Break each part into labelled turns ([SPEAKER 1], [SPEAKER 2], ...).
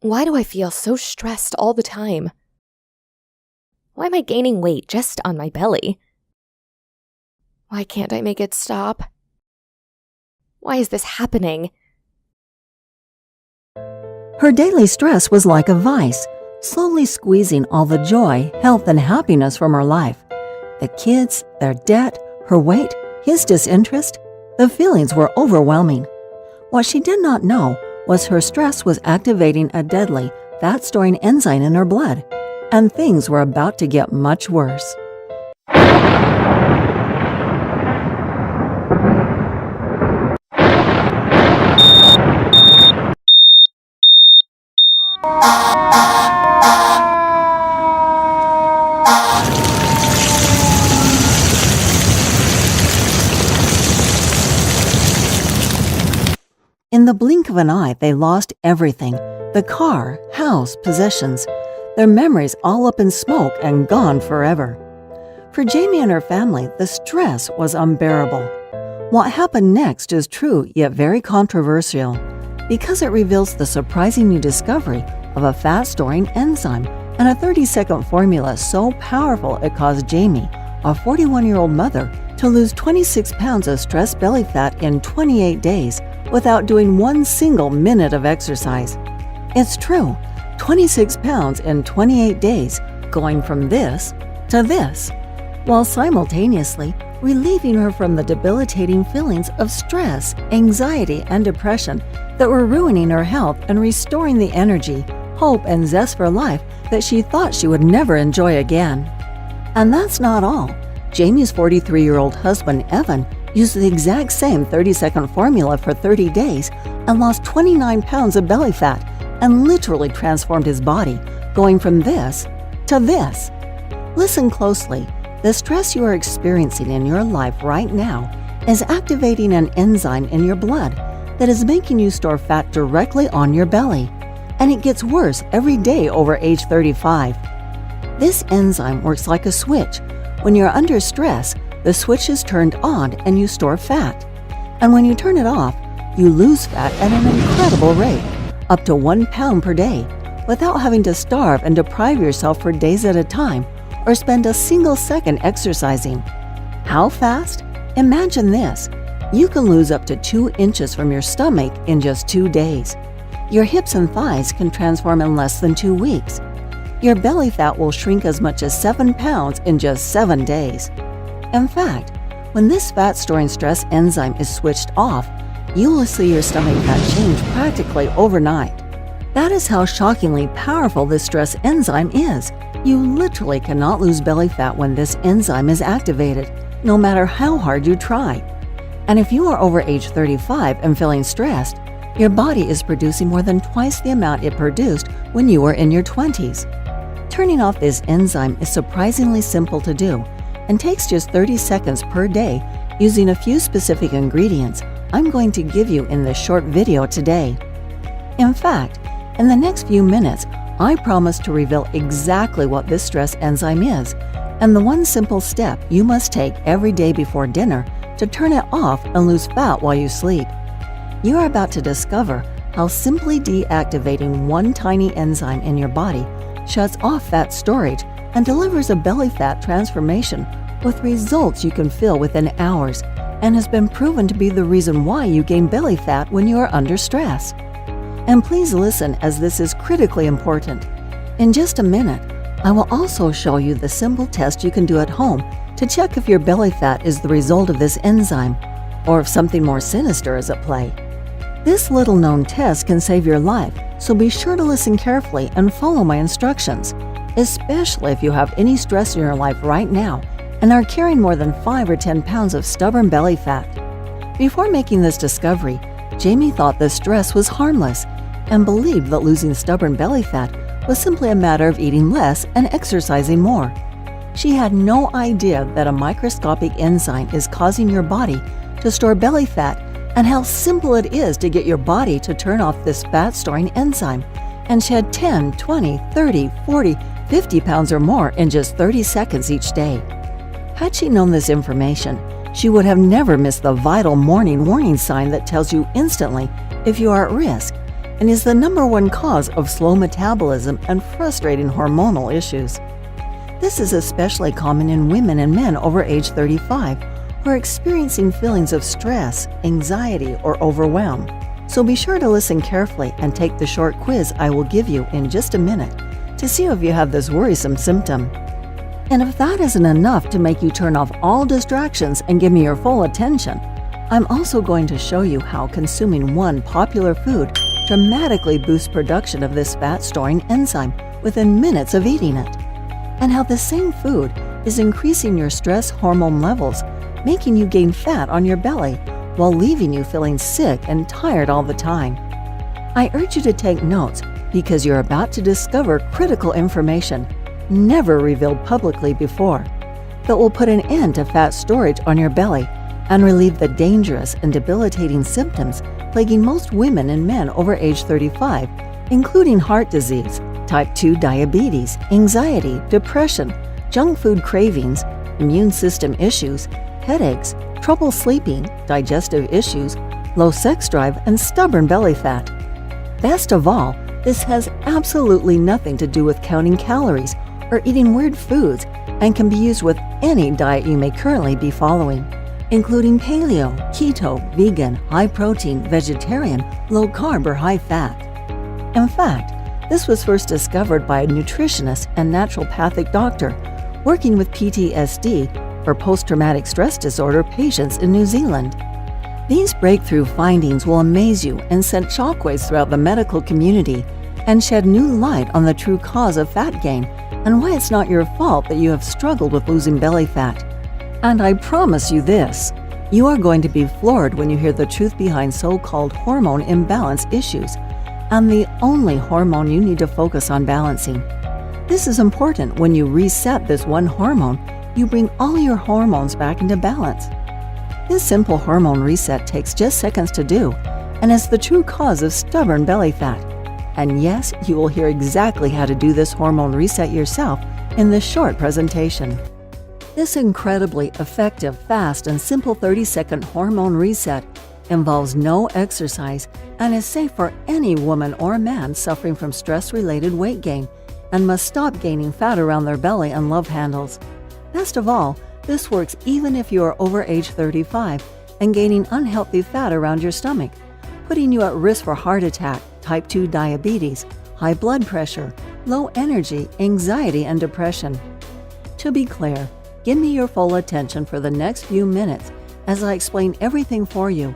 [SPEAKER 1] Why do I feel so stressed all the time? Why am I gaining weight just on my belly? Why can't I make it stop? Why is this happening?
[SPEAKER 2] Her daily stress was like a vice, slowly squeezing all the joy, health, and happiness from her life. The kids, their debt, her weight, his disinterest, the feelings were overwhelming. What she did not know was her stress was activating a deadly, fat-storing enzyme in her blood, and things were about to get much worse. In the blink of an eye, they lost everything: the car, house, possessions, their memories all up in smoke and gone forever. For Jamie and her family, the stress was unbearable. What happened next is true yet very controversial, because it reveals the surprising new discovery of a fat-storing enzyme and a 30-second formula so powerful it caused Jamie, a 41-year-old mother, to lose 26 pounds of stress belly fat in 28 days without doing one single minute of exercise. It's true, 26 pounds in 28 days, going from this to this, while simultaneously relieving her from the debilitating feelings of stress, anxiety, and depression that were ruining her health and restoring the energy, hope, and zest for life that she thought she would never enjoy again. And that's not all. Jamie's 43-year-old husband, Evan, used the exact same 30-second formula for 30 days and lost 29 pounds of belly fat and literally transformed his body, going from this to this. Listen closely. The stress you are experiencing in your life right now is activating an enzyme in your blood that is making you store fat directly on your belly, and it gets worse every day over age 35. This enzyme works like a switch. When you're under stress, the switch is turned on and you store fat. And when you turn it off, you lose fat at an incredible rate, up to 1 pound per day, without having to starve and deprive yourself for days at a time or spend a single second exercising. How fast? Imagine this. You can lose up to 2 inches from your stomach in just 2 days. Your hips and thighs can transform in less than 2 weeks. Your belly fat will shrink as much as 7 pounds in just 7 days. In fact, when this fat-storing stress enzyme is switched off, you will see your stomach fat change practically overnight. That is how shockingly powerful this stress enzyme is. You literally cannot lose belly fat when this enzyme is activated, no matter how hard you try. And if you are over age 35 and feeling stressed, your body is producing more than twice the amount it produced when you were in your 20s. Turning off this enzyme is surprisingly simple to do and takes just 30 seconds per day using a few specific ingredients I'm going to give you in this short video today. In fact, in the next few minutes, I promise to reveal exactly what this stress enzyme is and the one simple step you must take every day before dinner to turn it off and lose fat while you sleep. You are about to discover how simply deactivating one tiny enzyme in your body shuts off fat storage and delivers a belly fat transformation with results you can feel within hours, and has been proven to be the reason why you gain belly fat when you are under stress. And please listen, as this is critically important. In just a minute, I will also show you the simple test you can do at home to check if your belly fat is the result of this enzyme, or if something more sinister is at play. This little-known test can save your life, so be sure to listen carefully and follow my instructions, especially if you have any stress in your life right now and are carrying more than 5 or 10 pounds of stubborn belly fat. Before making this discovery, Jamie thought this stress was harmless and believed that losing stubborn belly fat was simply a matter of eating less and exercising more. She had no idea that a microscopic enzyme is causing your body to store belly fat, and how simple it is to get your body to turn off this fat-storing enzyme and shed 10, 20, 30, 40, 50 pounds or more in just 30 seconds each day. Had she known this information, she would have never missed the vital morning warning sign that tells you instantly if you are at risk, and is the #1 cause of slow metabolism and frustrating hormonal issues. This is especially common in women and men over age 35 who are experiencing feelings of stress, anxiety, or overwhelm. So be sure to listen carefully and take the short quiz I will give you in just a minute to see if you have this worrisome symptom. And if that isn't enough to make you turn off all distractions and give me your full attention, I'm also going to show you how consuming one popular food dramatically boosts production of this fat-storing enzyme within minutes of eating it, and how the same food is increasing your stress hormone levels, making you gain fat on your belly while leaving you feeling sick and tired all the time. I urge you to take notes because you're about to discover critical information never revealed publicly before that will put an end to fat storage on your belly and relieve the dangerous and debilitating symptoms plaguing most women and men over age 35, including heart disease, type 2 diabetes, anxiety, depression, junk food cravings, immune system issues, headaches, trouble sleeping, digestive issues, low sex drive, and stubborn belly fat. Best of all, this has absolutely nothing to do with counting calories or eating weird foods and can be used with any diet you may currently be following, including paleo, keto, vegan, high protein, vegetarian, low carb, or high fat. In fact, this was first discovered by a nutritionist and naturopathic doctor working with PTSD, or post-traumatic stress disorder, patients in New Zealand. These breakthrough findings will amaze you and send shockwaves throughout the medical community and shed new light on the true cause of fat gain and why it's not your fault that you have struggled with losing belly fat. And I promise you this, you are going to be floored when you hear the truth behind so-called hormone imbalance issues and the only hormone you need to focus on balancing. This is important. When you reset this one hormone, you bring all your hormones back into balance. This simple hormone reset takes just seconds to do and is the true cause of stubborn belly fat. And yes, you will hear exactly how to do this hormone reset yourself in this short presentation. This incredibly effective, fast, and simple 30-second hormone reset involves no exercise and is safe for any woman or man suffering from stress-related weight gain and must stop gaining fat around their belly and love handles. Best of all, this works even if you are over age 35 and gaining unhealthy fat around your stomach, putting you at risk for heart attack, type 2 diabetes, high blood pressure, low energy, anxiety, and depression. To be clear, give me your full attention for the next few minutes as I explain everything for you.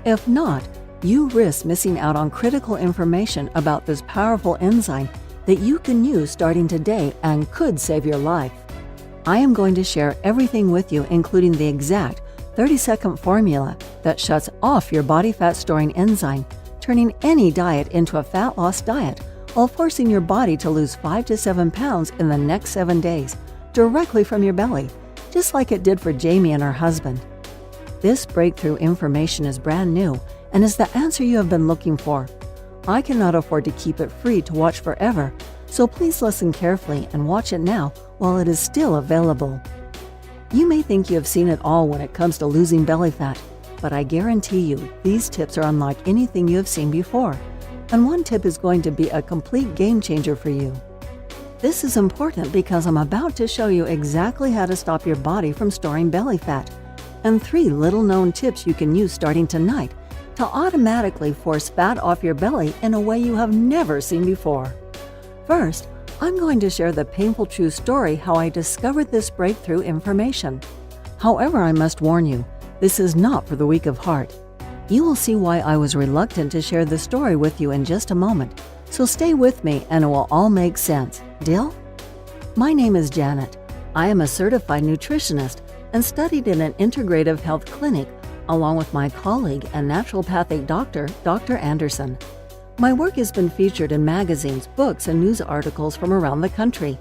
[SPEAKER 2] If not, you risk missing out on critical information about this powerful enzyme that you can use starting today and could save your life. I am going to share everything with you, including the exact 30-second formula that shuts off your body fat-storing enzyme, turning any diet into a fat loss diet while forcing your body to lose 5 to 7 pounds in the next 7 days, directly from your belly, just like it did for Jamie and her husband. This breakthrough information is brand new and is the answer you have been looking for. I cannot afford to keep it free to watch forever, so please listen carefully and watch it now while it is still available. You may think you have seen it all when it comes to losing belly fat, but I guarantee you these tips are unlike anything you have seen before, and one tip is going to be a complete game changer for you. This is important because I'm about to show you exactly how to stop your body from storing belly fat, and 3 little-known tips you can use starting tonight to automatically force fat off your belly in a way you have never seen before. First, I'm going to share the painful true story how I discovered this breakthrough information. However, I must warn you, this is not for the weak of heart. You will see why I was reluctant to share the story with you in just a moment, so stay with me and it will all make sense. Deal? My name is Janet. I am a certified nutritionist and studied in an integrative health clinic along with my colleague and naturopathic doctor, Dr. Anderson. My work has been featured in magazines, books, and news articles from around the country.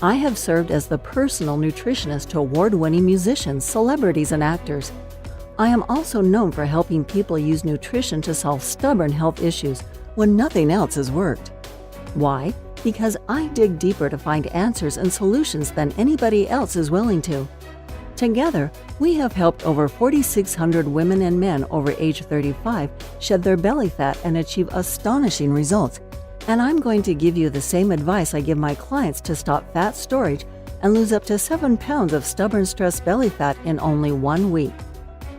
[SPEAKER 2] I have served as the personal nutritionist to award-winning musicians, celebrities, and actors. I am also known for helping people use nutrition to solve stubborn health issues when nothing else has worked. Why? Because I dig deeper to find answers and solutions than anybody else is willing to. Together, we have helped over 4,600 women and men over age 35 shed their belly fat and achieve astonishing results. And I'm going to give you the same advice I give my clients to stop fat storage and lose up to 7 pounds of stubborn stress belly fat in only 1 week.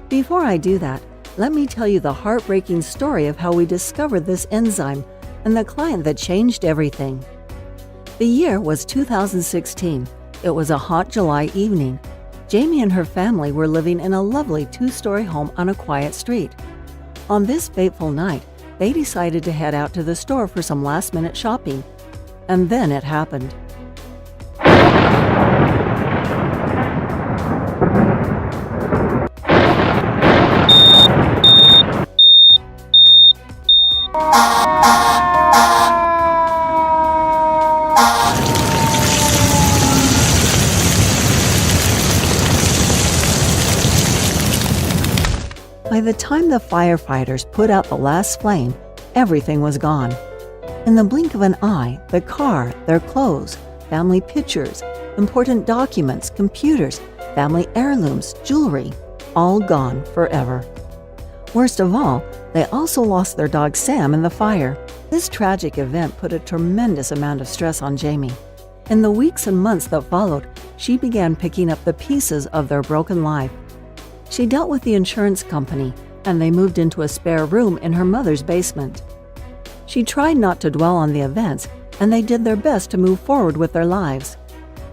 [SPEAKER 2] Before I do that, let me tell you the heartbreaking story of how we discovered this enzyme and the client that changed everything. The year was 2016. It was a hot July evening. Jamie and her family were living in a lovely 2-story home on a quiet street. On this fateful night, they decided to head out to the store for some last-minute shopping. And then it happened. By the time the firefighters put out the last flame, everything was gone. In the blink of an eye, the car, their clothes, family pictures, important documents, computers, family heirlooms, jewelry, all gone forever. Worst of all, they also lost their dog Sam in the fire. This tragic event put a tremendous amount of stress on Jamie. In the weeks and months that followed, she began picking up the pieces of their broken life. She dealt with the insurance company, and they moved into a spare room in her mother's basement. She tried not to dwell on the events, and they did their best to move forward with their lives.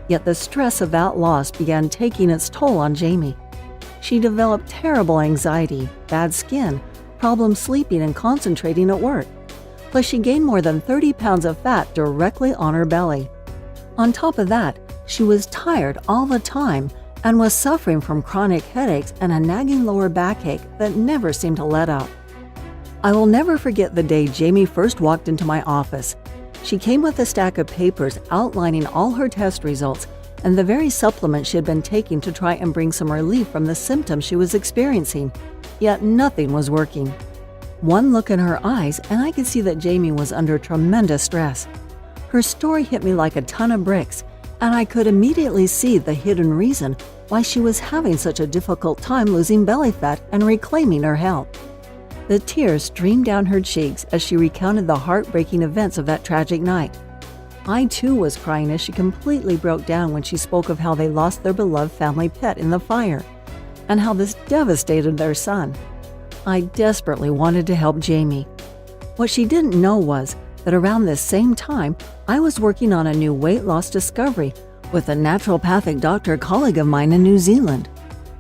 [SPEAKER 2] Yet the stress of that loss began taking its toll on Jamie. She developed terrible anxiety, bad skin, problems sleeping and concentrating at work. Plus, she gained more than 30 pounds of fat directly on her belly. On top of that, she was tired all the time and was suffering from chronic headaches and a nagging lower backache that never seemed to let up. I will never forget the day Jamie first walked into my office. She came with a stack of papers outlining all her test results and the very supplements she had been taking to try and bring some relief from the symptoms she was experiencing, yet nothing was working. One look in her eyes and I could see that Jamie was under tremendous stress. Her story hit me like a ton of bricks, and I could immediately see the hidden reason why she was having such a difficult time losing belly fat and reclaiming her health. The tears streamed down her cheeks as she recounted the heartbreaking events of that tragic night. I too was crying as she completely broke down when she spoke of how they lost their beloved family pet in the fire, and how this devastated their son. I desperately wanted to help Jamie. What she didn't know was that around this same time, I was working on a new weight loss discovery with a naturopathic doctor colleague of mine in New Zealand.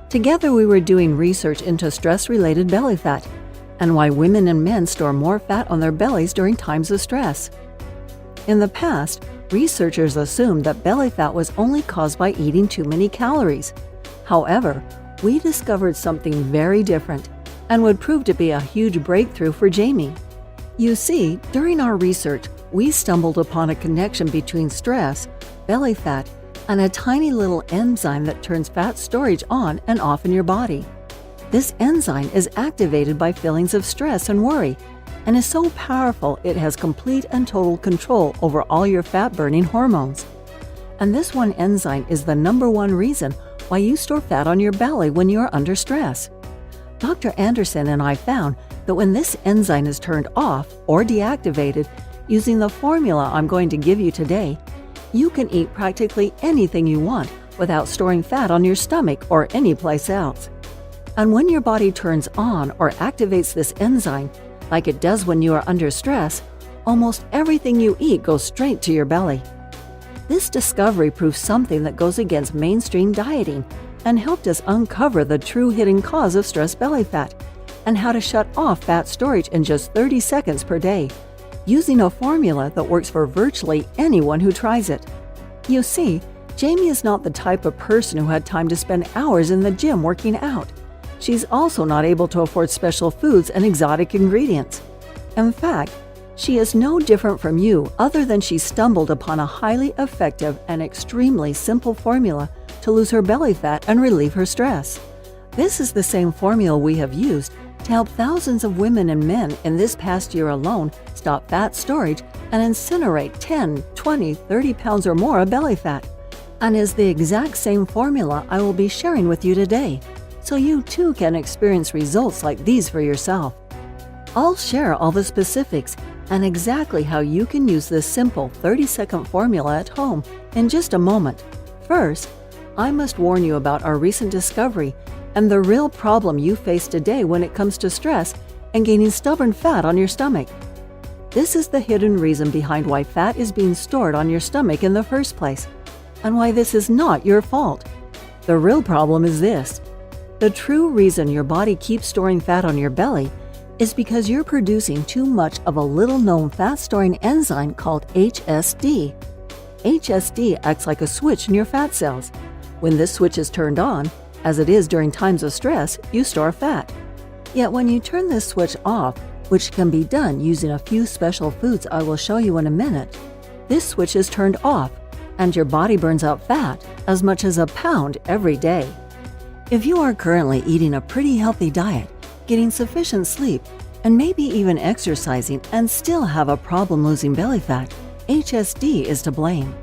[SPEAKER 2] Together we were doing research into stress-related belly fat and why women and men store more fat on their bellies during times of stress. In the past, researchers assumed that belly fat was only caused by eating too many calories. However, we discovered something very different and would prove to be a huge breakthrough for Jamie. You see, during our research, we stumbled upon a connection between stress, belly fat, and a tiny little enzyme that turns fat storage on and off in your body. This enzyme is activated by feelings of stress and worry, and is so powerful it has complete and total control over all your fat-burning hormones. And this one enzyme is the #1 reason why you store fat on your belly when you are under stress. Dr. Anderson and I found that when this enzyme is turned off or deactivated using the formula I'm going to give you today, you can eat practically anything you want without storing fat on your stomach or anyplace else. And when your body turns on or activates this enzyme, like it does when you are under stress, almost everything you eat goes straight to your belly. This discovery proves something that goes against mainstream dieting and helped us uncover the true hidden cause of stress belly fat and how to shut off fat storage in just 30 seconds per day, using a formula that works for virtually anyone who tries it. You see, Jamie is not the type of person who had time to spend hours in the gym working out. She's also not able to afford special foods and exotic ingredients. In fact, she is no different from you other than she stumbled upon a highly effective and extremely simple formula to lose her belly fat and relieve her stress. This is the same formula we have used to help thousands of women and men in this past year alone stop fat storage and incinerate 10, 20, 30 pounds or more of belly fat. and is the exact same formula I will be sharing with you today, so you too can experience results like these for yourself. I'll share all the specifics and exactly how you can use this simple 30-second formula at home in just a moment. First, I must warn you about our recent discovery and the real problem you face today when it comes to stress and gaining stubborn fat on your stomach. This is the hidden reason behind why fat is being stored on your stomach in the first place, and why this is not your fault. The real problem is this. The true reason your body keeps storing fat on your belly is because you're producing too much of a little-known fat-storing enzyme called HSD. HSD acts like a switch in your fat cells. When this switch is turned on, as it is during times of stress, you store fat. Yet when you turn this switch off, which can be done using a few special foods I will show you in a minute, this switch is turned off and your body burns out fat as much as a pound every day. If you are currently eating a pretty healthy diet, getting sufficient sleep, and maybe even exercising and still have a problem losing belly fat, HSD is to blame.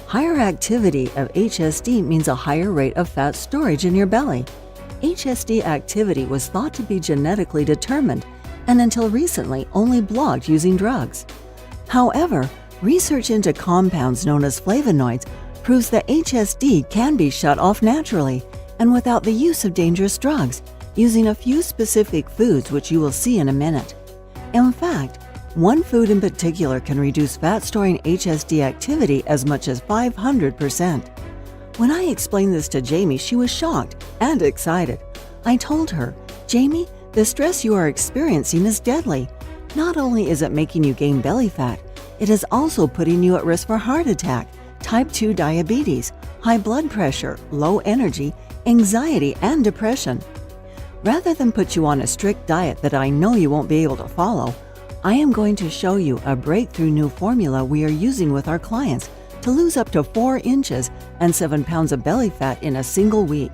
[SPEAKER 2] Higher activity of HSD means a higher rate of fat storage in your belly. HSD activity was thought to be genetically determined and until recently only blocked using drugs. However, research into compounds known as flavonoids proves that HSD can be shut off naturally and without the use of dangerous drugs, using a few specific foods which you will see in a minute. In fact, one food in particular can reduce fat-storing HSD activity as much as 500%. When I explained this to Jamie, she was shocked and excited. I told her, "Jamie, the stress you are experiencing is deadly. Not only is it making you gain belly fat, it is also putting you at risk for heart attack, type 2 diabetes, high blood pressure, low energy, anxiety, and depression. Rather than put you on a strict diet that I know you won't be able to follow, I am going to show you a breakthrough new formula we are using with our clients to lose up to 4 inches and 7 pounds of belly fat in a single week.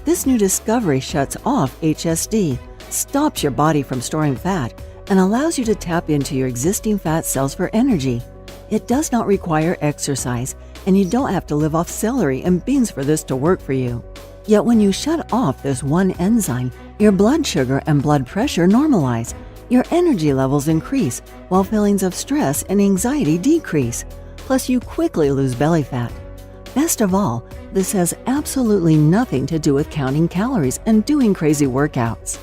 [SPEAKER 2] This new discovery shuts off HSD, stops your body from storing fat, and allows you to tap into your existing fat cells for energy. It does not require exercise, and you don't have to live off celery and beans for this to work for you. Yet when you shut off this one enzyme, your blood sugar and blood pressure normalize, your energy levels increase, while feelings of stress and anxiety decrease. Plus, you quickly lose belly fat. Best of all, this has absolutely nothing to do with counting calories and doing crazy workouts.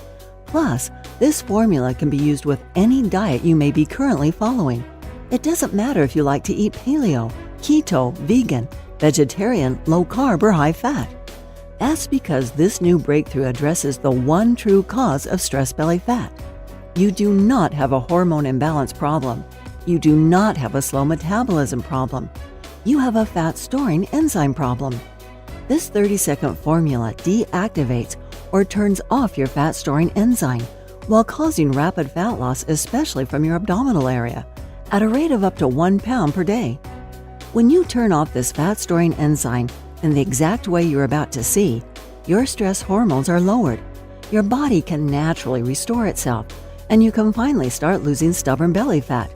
[SPEAKER 2] Plus, this formula can be used with any diet you may be currently following. It doesn't matter if you like to eat paleo, keto, vegan, vegetarian, low carb, or high fat. That's because this new breakthrough addresses the one true cause of stress belly fat. You do not have a hormone imbalance problem. You do not have a slow metabolism problem. You have a fat-storing enzyme problem. This 30-second formula deactivates or turns off your fat-storing enzyme while causing rapid fat loss, especially from your abdominal area, at a rate of up to 1 pound per day. When you turn off this fat-storing enzyme in the exact way you're about to see, your stress hormones are lowered. Your body can naturally restore itself, and you can finally start losing stubborn belly fat.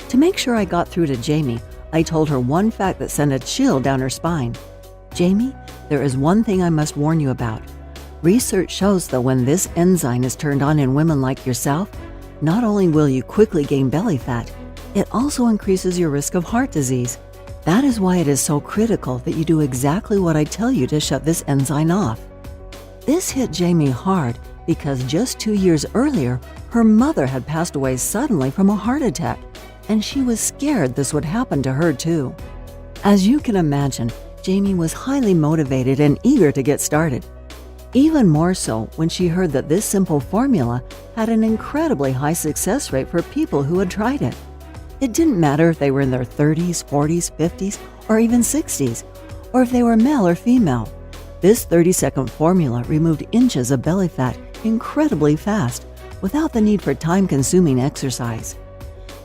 [SPEAKER 2] To make sure I got through to Jamie, I told her one fact that sent a chill down her spine. "Jamie, there is one thing I must warn you about. Research shows that when this enzyme is turned on in women like yourself, not only will you quickly gain belly fat, it also increases your risk of heart disease. That is why it is so critical that you do exactly what I tell you to shut this enzyme off." This hit Jamie hard because just 2 years earlier, her mother had passed away suddenly from a heart attack, and she was scared this would happen to her too. As you can imagine, Jamie was highly motivated and eager to get started. Even more so when she heard that this simple formula had an incredibly high success rate for people who had tried it. It didn't matter if they were in their 30s, 40s, 50s, or even 60s, or if they were male or female. This 30-second formula removed inches of belly fat incredibly fast without the need for time-consuming exercise.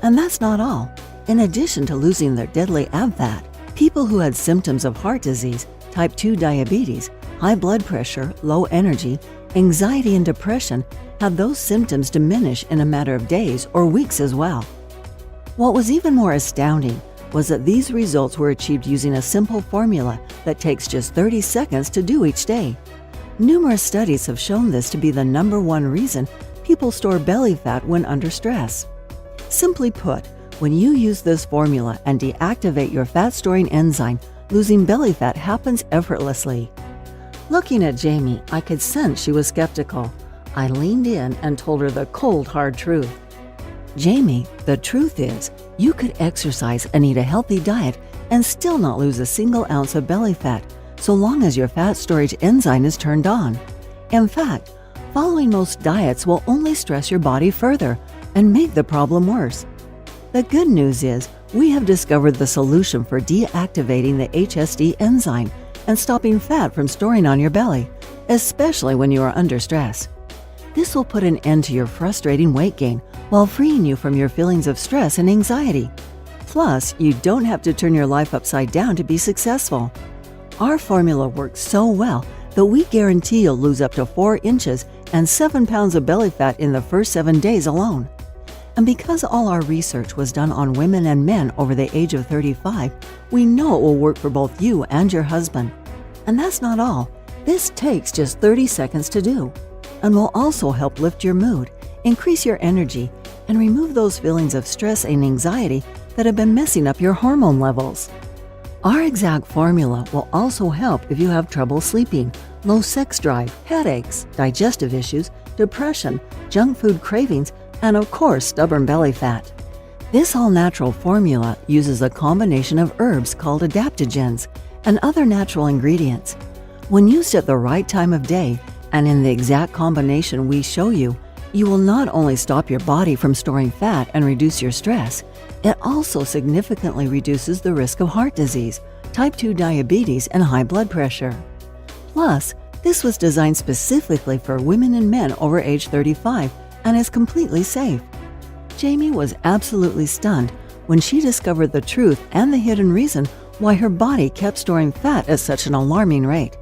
[SPEAKER 2] And that's not all. In addition to losing their deadly ab fat, people who had symptoms of heart disease, type 2 diabetes, high blood pressure, low energy, anxiety, and depression had those symptoms diminish in a matter of days or weeks as well. What was even more astounding was that these results were achieved using a simple formula that takes just 30 seconds to do each day. Numerous studies have shown this to be the #1 reason people store belly fat when under stress. Simply put, when you use this formula and deactivate your fat-storing enzyme, losing belly fat happens effortlessly. Looking at Jamie, I could sense she was skeptical. I leaned in and told her the cold, hard truth. Jamie, the truth is, you could exercise and eat a healthy diet and still not lose a single ounce of belly fat, so long as your fat storage enzyme is turned on. In fact, following most diets will only stress your body further and make the problem worse. The good news is, we have discovered the solution for deactivating the HSD enzyme and stopping fat from storing on your belly, especially when you are under stress. This will put an end to your frustrating weight gain while freeing you from your feelings of stress and anxiety. Plus, you don't have to turn your life upside down to be successful. Our formula works so well that we guarantee you'll lose up to 4 inches and 7 pounds of belly fat in the first 7 days alone. And because all our research was done on women and men over the age of 35, we know it will work for both you and your husband. And that's not all. This takes just 30 seconds to do, and will also help lift your mood, increase your energy, and remove those feelings of stress and anxiety that have been messing up your hormone levels. Our exact formula will also help if you have trouble sleeping, low sex drive, headaches, digestive issues, depression, junk food cravings, and of course, stubborn belly fat. This all-natural formula uses a combination of herbs called adaptogens and other natural ingredients. When used at the right time of day and in the exact combination we show you, you will not only stop your body from storing fat and reduce your stress, it also significantly reduces the risk of heart disease, type 2 diabetes, and high blood pressure. Plus, this was designed specifically for women and men over age 35 and is completely safe. Jamie was absolutely stunned when she discovered the truth and the hidden reason why her body kept storing fat at such an alarming rate.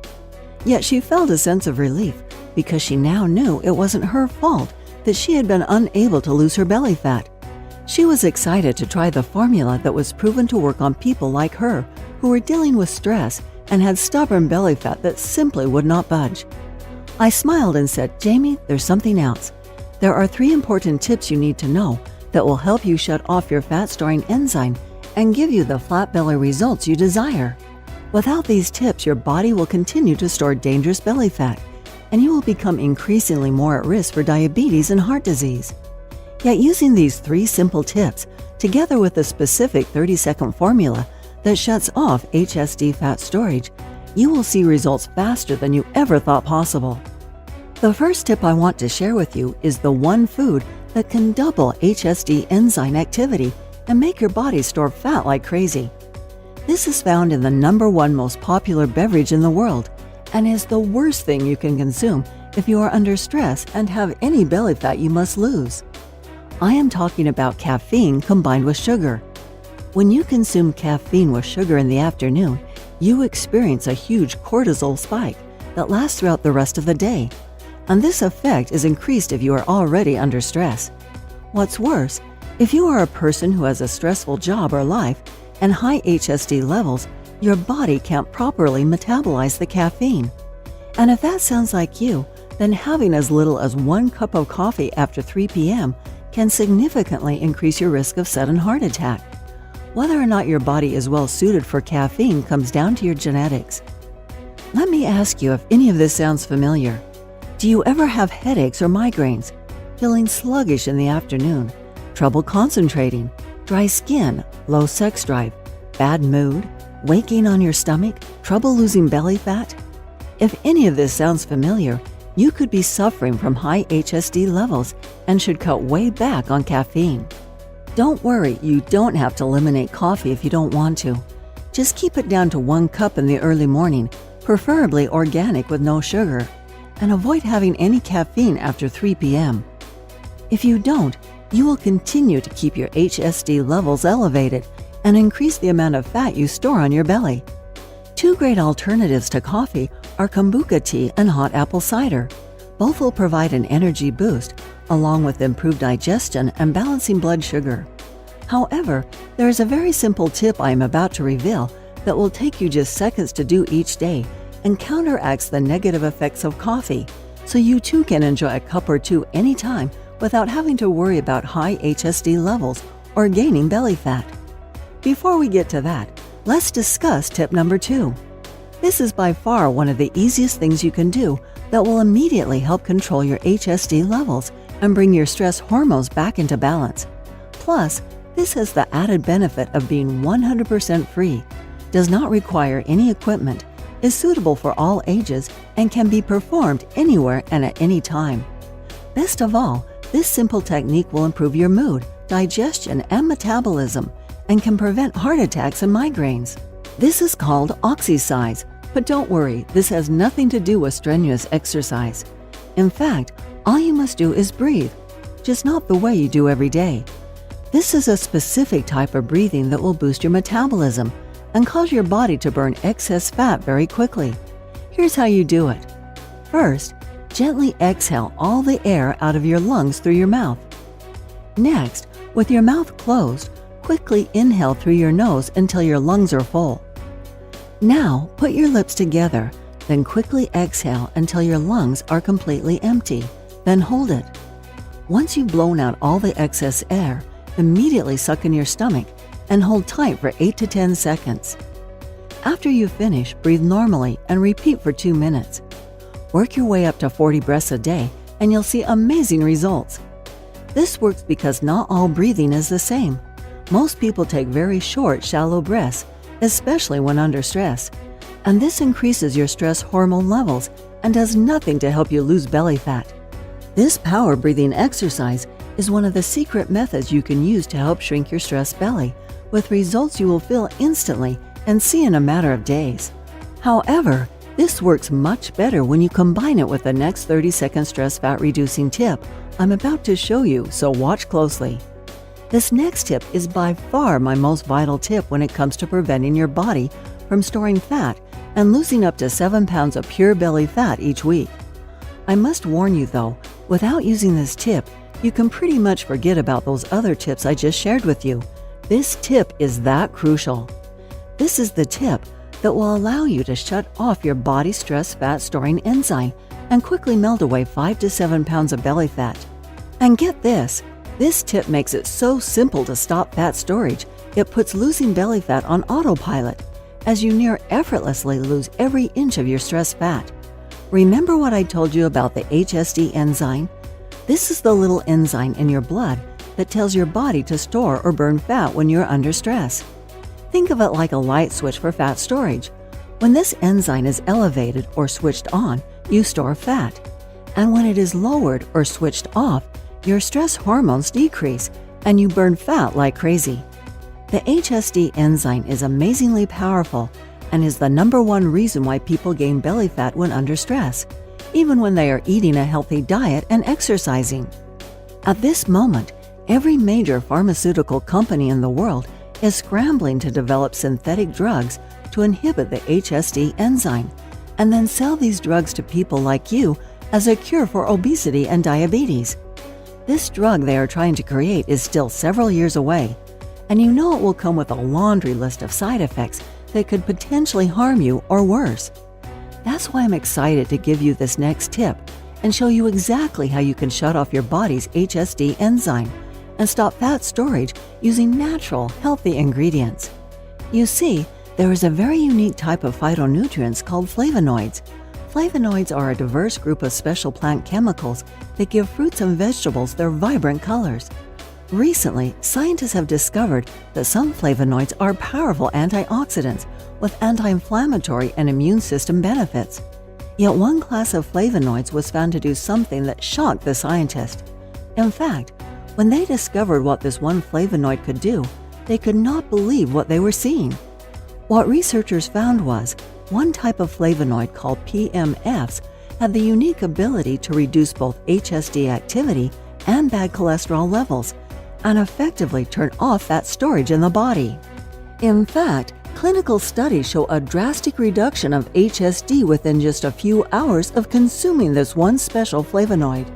[SPEAKER 2] Yet she felt a sense of relief because she now knew it wasn't her fault that she had been unable to lose her belly fat. She was excited to try the formula that was proven to work on people like her who were dealing with stress and had stubborn belly fat that simply would not budge. I smiled and said, "Jamie, there's something else. There are 3 important tips you need to know that will help you shut off your fat-storing enzyme and give you the flat belly results you desire. Without these tips, your body will continue to store dangerous belly fat, and you will become increasingly more at risk for diabetes and heart disease." Yet using these 3 simple tips, together with a specific 30-second formula that shuts off HSD fat storage, you will see results faster than you ever thought possible. The first tip I want to share with you is the one food that can double HSD enzyme activity and make your body store fat like crazy. This is found in the #1 most popular beverage in the world and is the worst thing you can consume if you are under stress and have any belly fat you must lose. I am talking about caffeine combined with sugar. When you consume caffeine with sugar in the afternoon, you experience a huge cortisol spike that lasts throughout the rest of the day. And this effect is increased if you are already under stress. What's worse, if you are a person who has a stressful job or life and high HSD levels, your body can't properly metabolize the caffeine. And if that sounds like you, then having as little as 1 cup of coffee after 3 p.m. can significantly increase your risk of sudden heart attack. Whether or not your body is well suited for caffeine comes down to your genetics. Let me ask you if any of this sounds familiar. Do you ever have headaches or migraines, feeling sluggish in the afternoon, trouble concentrating, dry skin, low sex drive, bad mood, waking on your stomach, trouble losing belly fat? If any of this sounds familiar, you could be suffering from high HSD levels and should cut way back on caffeine. Don't worry, you don't have to eliminate coffee if you don't want to. Just keep it down to 1 cup in the early morning, preferably organic with no sugar, and avoid having any caffeine after 3 p.m. If you don't, you will continue to keep your HSD levels elevated and increase the amount of fat you store on your belly. 2 great alternatives to coffee are kombucha tea and hot apple cider. Both will provide an energy boost, along with improved digestion and balancing blood sugar. However, there is a very simple tip I am about to reveal that will take you just seconds to do each day and counteracts the negative effects of coffee, so you too can enjoy a cup or two anytime without having to worry about high HSD levels or gaining belly fat. Before we get to that, let's discuss tip number 2. This is by far one of the easiest things you can do that will immediately help control your HSD levels and bring your stress hormones back into balance. Plus, this has the added benefit of being 100% free, does not require any equipment, is suitable for all ages, and can be performed anywhere and at any time. Best of all, this simple technique will improve your mood, digestion, and metabolism, and can prevent heart attacks and migraines. This is called oxysize, but don't worry, this has nothing to do with strenuous exercise. In fact, all you must do is breathe, just not the way you do every day. This is a specific type of breathing that will boost your metabolism and cause your body to burn excess fat very quickly. Here's how you do it. First, gently exhale all the air out of your lungs through your mouth. Next, with your mouth closed, quickly inhale through your nose until your lungs are full. Now, put your lips together, then quickly exhale until your lungs are completely empty, then hold it. Once you've blown out all the excess air, immediately suck in your stomach and hold tight for 8 to 10 seconds. After you finish, breathe normally and repeat for 2 minutes. Work your way up to 40 breaths a day and you'll see amazing results. This works because not all breathing is the same. Most people take very short, shallow breaths, especially when under stress, and this increases your stress hormone levels and does nothing to help you lose belly fat. This power breathing exercise is one of the secret methods you can use to help shrink your stress belly, with results you will feel instantly and see in a matter of days. However, this works much better when you combine it with the next 30-second stress fat reducing tip I'm about to show you, so watch closely. This next tip is by far my most vital tip when it comes to preventing your body from storing fat and losing up to 7 pounds of pure belly fat each week. I must warn you though, without using this tip, you can pretty much forget about those other tips I just shared with you. This tip is that crucial. This is the tip that will allow you to shut off your body's stress fat storing enzyme and quickly melt away 5 to 7 pounds of belly fat. And get this tip makes it so simple to stop fat storage, it puts losing belly fat on autopilot, as you near effortlessly lose every inch of your stress fat. Remember what I told you about the HSD enzyme? This is the little enzyme in your blood that tells your body to store or burn fat when you're under stress. Think of it like a light switch for fat storage. When this enzyme is elevated or switched on, you store fat. And when it is lowered or switched off, your stress hormones decrease and you burn fat like crazy. The HSD enzyme is amazingly powerful and is the #1 reason why people gain belly fat when under stress, even when they are eating a healthy diet and exercising. At this moment, every major pharmaceutical company in the world is scrambling to develop synthetic drugs to inhibit the HSD enzyme and then sell these drugs to people like you as a cure for obesity and diabetes. This drug they are trying to create is still several years away, and you know it will come with a laundry list of side effects that could potentially harm you or worse. That's why I'm excited to give you this next tip and show you exactly how you can shut off your body's HSD enzyme and stop fat storage using natural, healthy ingredients. You see, there is a very unique type of phytonutrients called flavonoids. Flavonoids are a diverse group of special plant chemicals that give fruits and vegetables their vibrant colors. Recently, scientists have discovered that some flavonoids are powerful antioxidants with anti-inflammatory and immune system benefits. Yet one class of flavonoids was found to do something that shocked the scientists. In fact, when they discovered what this one flavonoid could do, they could not believe what they were seeing. What researchers found was, one type of flavonoid called PMFs had the unique ability to reduce both HSD activity and bad cholesterol levels and effectively turn off fat storage in the body. In fact, clinical studies show a drastic reduction of HSD within just a few hours of consuming this one special flavonoid.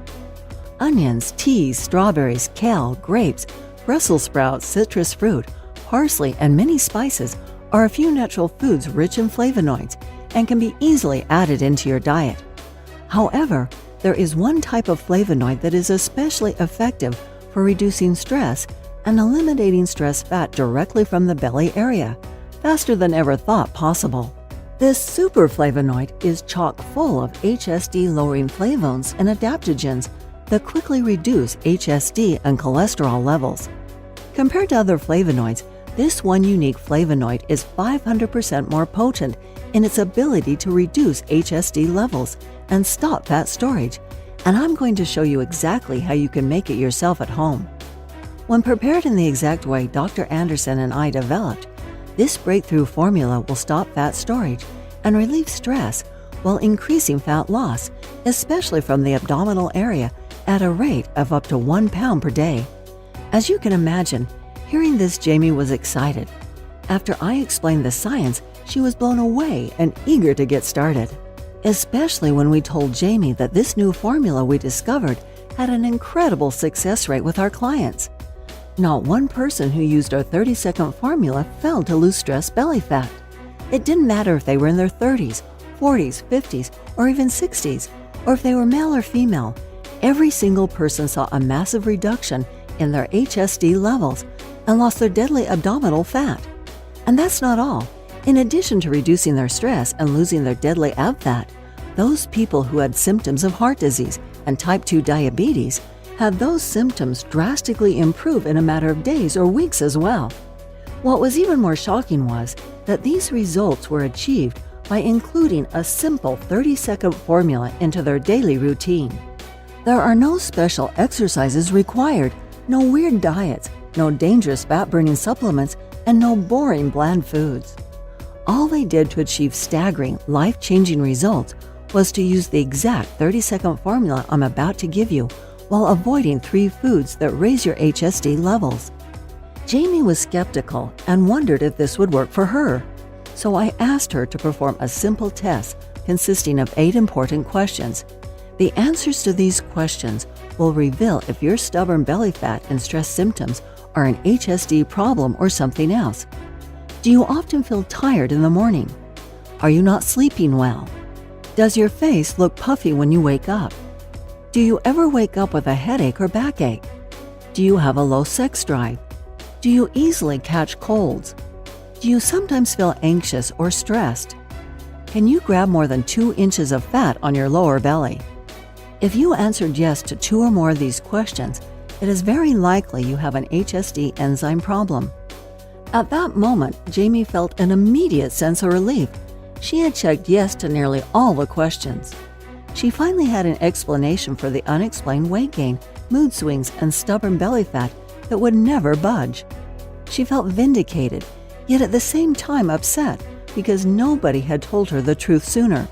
[SPEAKER 2] Onions, teas, strawberries, kale, grapes, Brussels sprouts, citrus fruit, parsley, and many spices are a few natural foods rich in flavonoids and can be easily added into your diet. However, there is one type of flavonoid that is especially effective for reducing stress and eliminating stress fat directly from the belly area, faster than ever thought possible. This super flavonoid is chock full of HSD-lowering flavones and adaptogens that quickly reduce HSD and cholesterol levels. Compared to other flavonoids, this one unique flavonoid is 500% more potent in its ability to reduce HSD levels and stop fat storage, and I'm going to show you exactly how you can make it yourself at home. When prepared in the exact way Dr. Anderson and I developed, this breakthrough formula will stop fat storage and relieve stress while increasing fat loss, especially from the abdominal area, at a rate of up to 1 pound per day. As you can imagine, hearing this, Jamie was excited. After I explained the science, she was blown away and eager to get started, especially when we told Jamie that this new formula we discovered had an incredible success rate with our clients. Not one person who used our 30-second formula failed to lose stress belly fat. It didn't matter if they were in their 30s, 40s, 50s, or even 60s, or if they were male or female. Every single person saw a massive reduction in their HSD levels and lost their deadly abdominal fat. And that's not all. In addition to reducing their stress and losing their deadly ab fat, those people who had symptoms of heart disease and type 2 diabetes had those symptoms drastically improve in a matter of days or weeks as well. What was even more shocking was that these results were achieved by including a simple 30-second formula into their daily routine. There are no special exercises required, no weird diets, no dangerous fat-burning supplements, and no boring bland foods. All they did to achieve staggering, life-changing results was to use the exact 30-second formula I'm about to give you while avoiding 3 foods that raise your HSD levels. Jamie was skeptical and wondered if this would work for her. So I asked her to perform a simple test consisting of 8 important questions. The answers to these questions will reveal if your stubborn belly fat and stress symptoms are an HSD problem or something else. Do you often feel tired in the morning? Are you not sleeping well? Does your face look puffy when you wake up? Do you ever wake up with a headache or backache? Do you have a low sex drive? Do you easily catch colds? Do you sometimes feel anxious or stressed? Can you grab more than 2 inches of fat on your lower belly? If you answered yes to 2 or more of these questions, it is very likely you have an HSD enzyme problem. At that moment, Jamie felt an immediate sense of relief. She had checked yes to nearly all the questions. She finally had an explanation for the unexplained weight gain, mood swings, and stubborn belly fat that would never budge. She felt vindicated, yet at the same time upset because nobody had told her the truth sooner.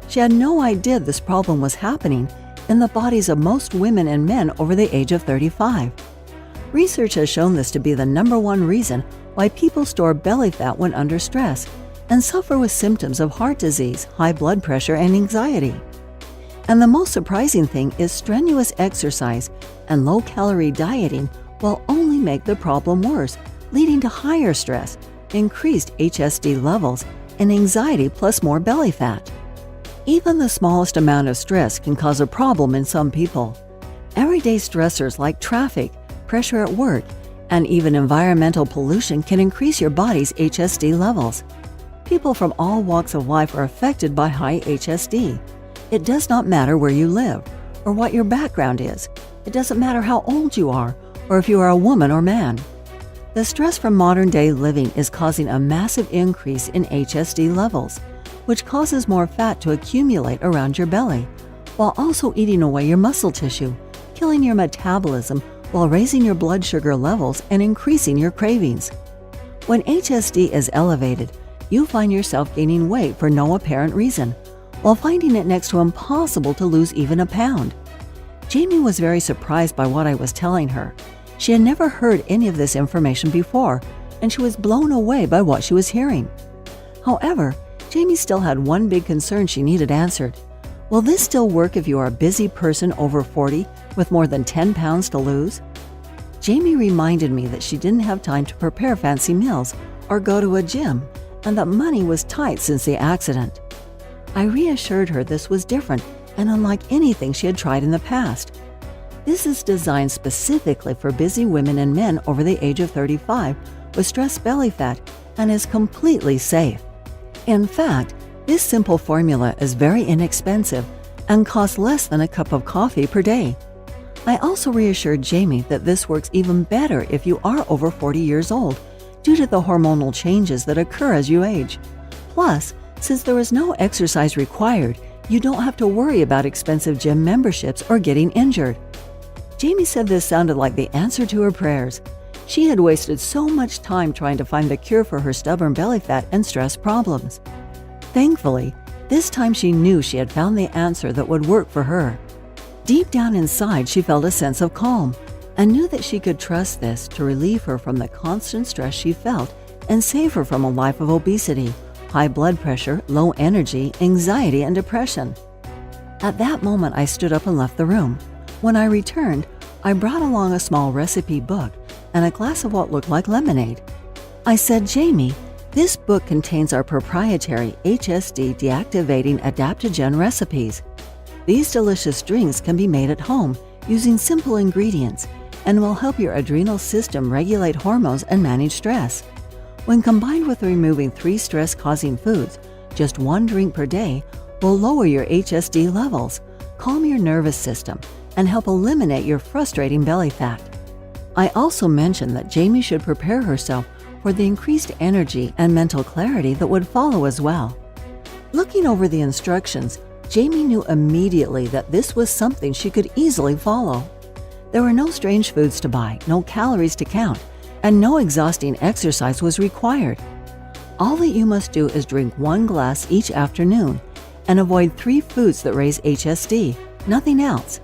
[SPEAKER 2] She had no idea this problem was happening in the bodies of most women and men over the age of 35. Research has shown this to be the #1 reason why people store belly fat when under stress and suffer with symptoms of heart disease, high blood pressure, and anxiety. And the most surprising thing is strenuous exercise and low-calorie dieting will only make the problem worse, leading to higher stress, increased HSD levels, and anxiety plus more belly fat. Even the smallest amount of stress can cause a problem in some people. Everyday stressors like traffic, pressure at work, and even environmental pollution can increase your body's HSD levels. People from all walks of life are affected by high HSD. It does not matter where you live or what your background is. It doesn't matter how old you are or if you are a woman or man. The stress from modern-day living is causing a massive increase in HSD levels, which causes more fat to accumulate around your belly, while also eating away your muscle tissue, killing your metabolism while raising your blood sugar levels and increasing your cravings. When HSD is elevated, you find yourself gaining weight for no apparent reason, while finding it next to impossible to lose even a pound. Jamie was very surprised by what I was telling her. She had never heard any of this information before, and she was blown away by what she was hearing. However, Jamie still had one big concern she needed answered. Will this still work if you are a busy person over 40 with more than 10 pounds to lose? Jamie reminded me that she didn't have time to prepare fancy meals or go to a gym, and that money was tight since the accident. I reassured her this was different and unlike anything she had tried in the past. This is designed specifically for busy women and men over the age of 35 with stressed belly fat and is completely safe. In fact, this simple formula is very inexpensive and costs less than a cup of coffee per day. I also reassured Jamie that this works even better if you are over 40 years old due to the hormonal changes that occur as you age. Plus, since there is no exercise required, you don't have to worry about expensive gym memberships or getting injured. Jamie said this sounded like the answer to her prayers. She had wasted so much time trying to find the cure for her stubborn belly fat and stress problems. Thankfully, this time she knew she had found the answer that would work for her. Deep down inside, she felt a sense of calm and knew that she could trust this to relieve her from the constant stress she felt and save her from a life of obesity, high blood pressure, low energy, anxiety, and depression. At that moment, I stood up and left the room. When I returned, I brought along a small recipe book and a glass of what looked like lemonade. I said, "Jamie, this book contains our proprietary HSD deactivating adaptogen recipes. These delicious drinks can be made at home using simple ingredients and will help your adrenal system regulate hormones and manage stress. When combined with removing 3 stress-causing foods, just 1 drink per day will lower your HSD levels, calm your nervous system, and help eliminate your frustrating belly fat." I also mentioned that Jamie should prepare herself for the increased energy and mental clarity that would follow as well. Looking over the instructions, Jamie knew immediately that this was something she could easily follow. There were no strange foods to buy, no calories to count, and no exhausting exercise was required. All that you must do is drink 1 glass each afternoon and avoid 3 foods that raise HSD, nothing else.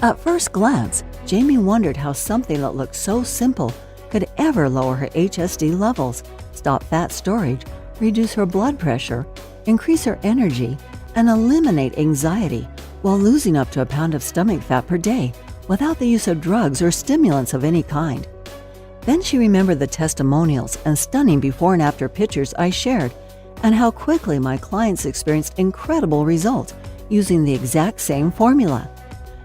[SPEAKER 2] At first glance, Jamie wondered how something that looked so simple could ever lower her HSD levels, stop fat storage, reduce her blood pressure, increase her energy, and eliminate anxiety while losing up to a pound of stomach fat per day without the use of drugs or stimulants of any kind. Then she remembered the testimonials and stunning before and after pictures I shared and how quickly my clients experienced incredible results using the exact same formula.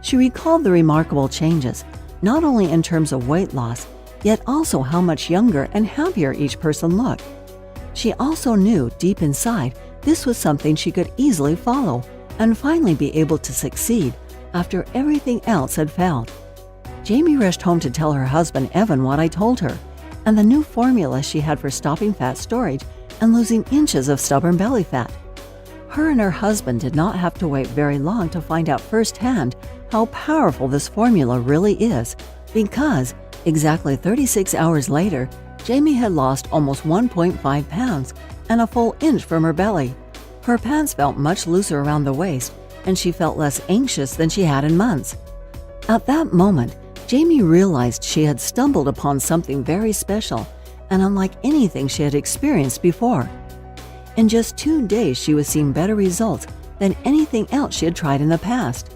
[SPEAKER 2] She recalled the remarkable changes, not only in terms of weight loss, yet also how much younger and happier each person looked. She also knew deep inside this was something she could easily follow and finally be able to succeed after everything else had failed. Jamie rushed home to tell her husband Evan what I told her and the new formula she had for stopping fat storage and losing inches of stubborn belly fat. Her and her husband did not have to wait very long to find out firsthand how powerful this formula really is, because exactly 36 hours later, Jamie had lost almost 1.5 pounds and a full inch from her belly. Her pants felt much looser around the waist, and she felt less anxious than she had in months. At that moment, Jamie realized she had stumbled upon something very special and unlike anything she had experienced before. In just 2 days, she was seeing better results than anything else she had tried in the past.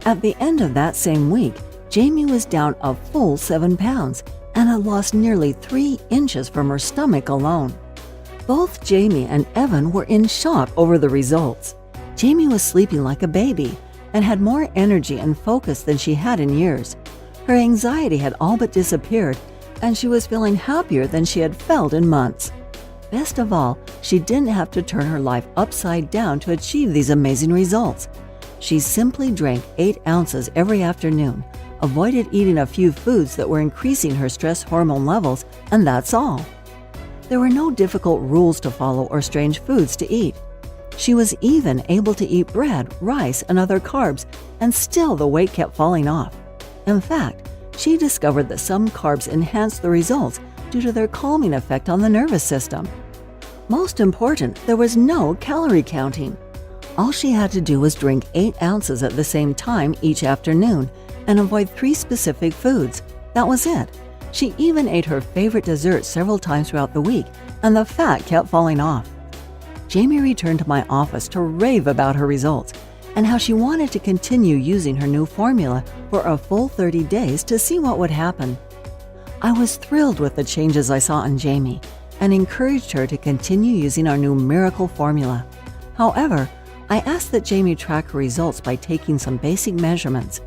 [SPEAKER 2] At the end of that same week, Jamie was down a full 7 pounds and had lost nearly 3 inches from her stomach alone. Both Jamie and Evan were in shock over the results. Jamie was sleeping like a baby and had more energy and focus than she had in years. Her anxiety had all but disappeared, and she was feeling happier than she had felt in months. Best of all, she didn't have to turn her life upside down to achieve these amazing results. She simply drank 8 ounces every afternoon, avoided eating a few foods that were increasing her stress hormone levels, and that's all. There were no difficult rules to follow or strange foods to eat. She was even able to eat bread, rice, and other carbs, and still the weight kept falling off. In fact, she discovered that some carbs enhanced the results due to their calming effect on the nervous system. Most important, there was no calorie counting. All she had to do was drink 8 ounces at the same time each afternoon and avoid 3 specific foods. That was it. She even ate her favorite dessert several times throughout the week, and the fat kept falling off. Jamie returned to my office to rave about her results and how she wanted to continue using her new formula for a full 30 days to see what would happen. I was thrilled with the changes I saw in Jamie and encouraged her to continue using our new miracle formula. However, I asked that Jamie track her results by taking some basic measurements.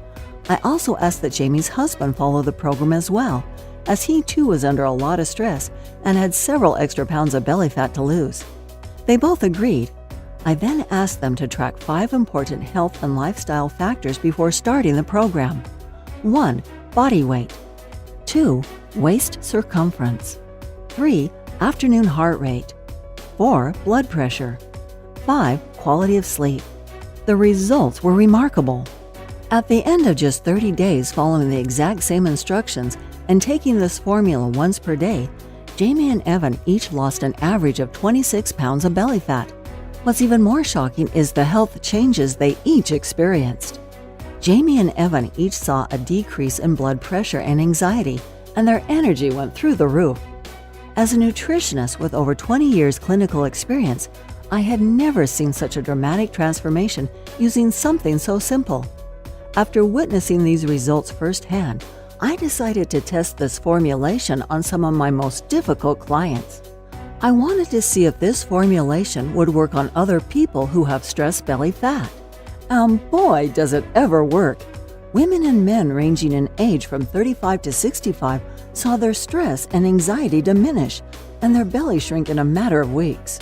[SPEAKER 2] I also asked that Jamie's husband follow the program as well, as he too was under a lot of stress and had several extra pounds of belly fat to lose. They both agreed. I then asked them to track 5 important health and lifestyle factors before starting the program. 1. Body weight. 2. Waist circumference. 3. Afternoon heart rate. 4. Blood pressure. 5. Quality of sleep. The results were remarkable. At the end of just 30 days following the exact same instructions and taking this formula once per day, Jamie and Evan each lost an average of 26 pounds of belly fat. What's even more shocking is the health changes they each experienced. Jamie and Evan each saw a decrease in blood pressure and anxiety, and their energy went through the roof. As a nutritionist with over 20 years clinical experience, I had never seen such a dramatic transformation using something so simple. After witnessing these results firsthand, I decided to test this formulation on some of my most difficult clients. I wanted to see if this formulation would work on other people who have stress belly fat. And boy, does it ever work! Women and men ranging in age from 35 to 65 saw their stress and anxiety diminish and their belly shrink in a matter of weeks.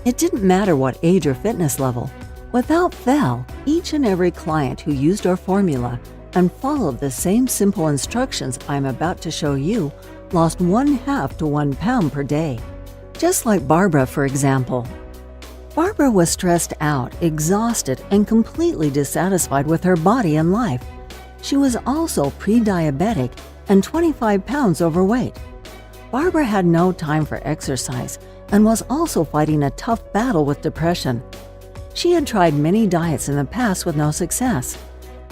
[SPEAKER 2] It didn't matter what age or fitness level. Without fail, each and every client who used our formula and followed the same simple instructions I'm about to show you lost 1/2 to 1 pound per day. Just like Barbara, for example. Barbara was stressed out, exhausted, and completely dissatisfied with her body and life. She was also pre-diabetic and 25 pounds overweight. Barbara had no time for exercise and was also fighting a tough battle with depression. She had tried many diets in the past with no success.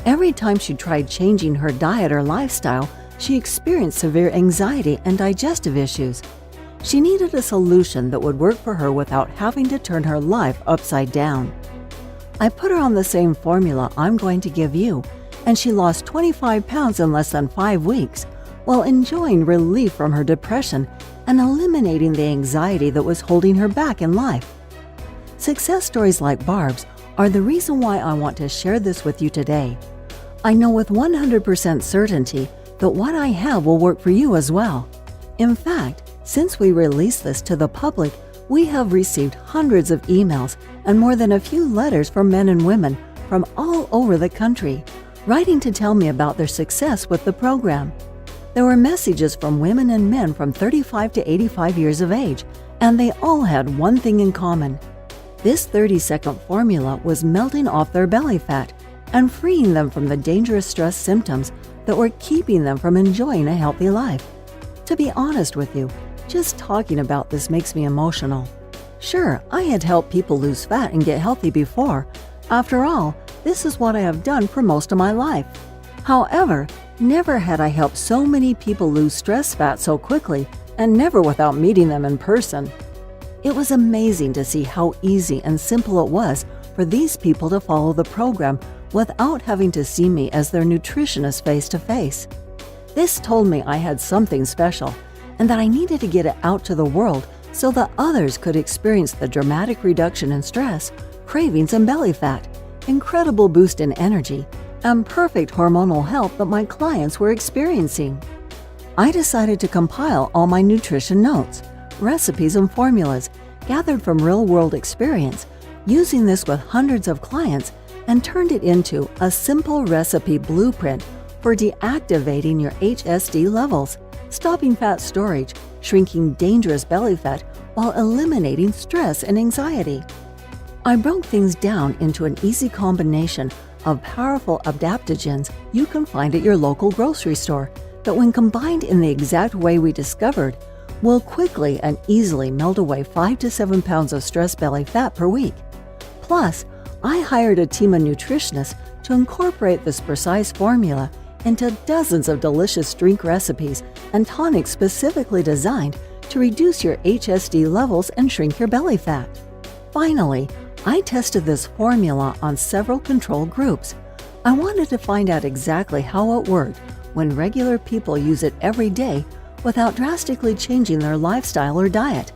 [SPEAKER 2] Every time she tried changing her diet or lifestyle, she experienced severe anxiety and digestive issues. She needed a solution that would work for her without having to turn her life upside down. I put her on the same formula I'm going to give you, and she lost 25 pounds in less than 5 weeks, while enjoying relief from her depression and eliminating the anxiety that was holding her back in life. Success stories like Barb's are the reason why I want to share this with you today. I know with 100% certainty that what I have will work for you as well. In fact, since we released this to the public, we have received hundreds of emails and more than a few letters from men and women from all over the country, writing to tell me about their success with the program. There were messages from women and men from 35 to 85 years of age, and they all had one thing in common. This 30-second formula was melting off their belly fat and freeing them from the dangerous stress symptoms that were keeping them from enjoying a healthy life. To be honest with you, just talking about this makes me emotional. Sure, I had helped people lose fat and get healthy before. After all, this is what I have done for most of my life. However, never had I helped so many people lose stress fat so quickly, and never without meeting them in person. It was amazing to see how easy and simple it was for these people to follow the program without having to see me as their nutritionist face to face. This told me I had something special, and that I needed to get it out to the world so that others could experience the dramatic reduction in stress, cravings, and belly fat, incredible boost in energy, and perfect hormonal health that my clients were experiencing. I decided to compile all my nutrition notes, recipes, and formulas gathered from real-world experience, using this with hundreds of clients, and turned it into a simple recipe blueprint for deactivating your HSD levels, stopping fat storage, shrinking dangerous belly fat, while eliminating stress and anxiety. I broke things down into an easy combination of powerful adaptogens you can find at your local grocery store that, when combined in the exact way we discovered, will quickly and easily melt away 5 to 7 pounds of stress belly fat per week. Plus, I hired a team of nutritionists to incorporate this precise formula into dozens of delicious drink recipes and tonics specifically designed to reduce your HSD levels and shrink your belly fat. Finally, I tested this formula on several control groups. I wanted to find out exactly how it worked when regular people use it every day without drastically changing their lifestyle or diet.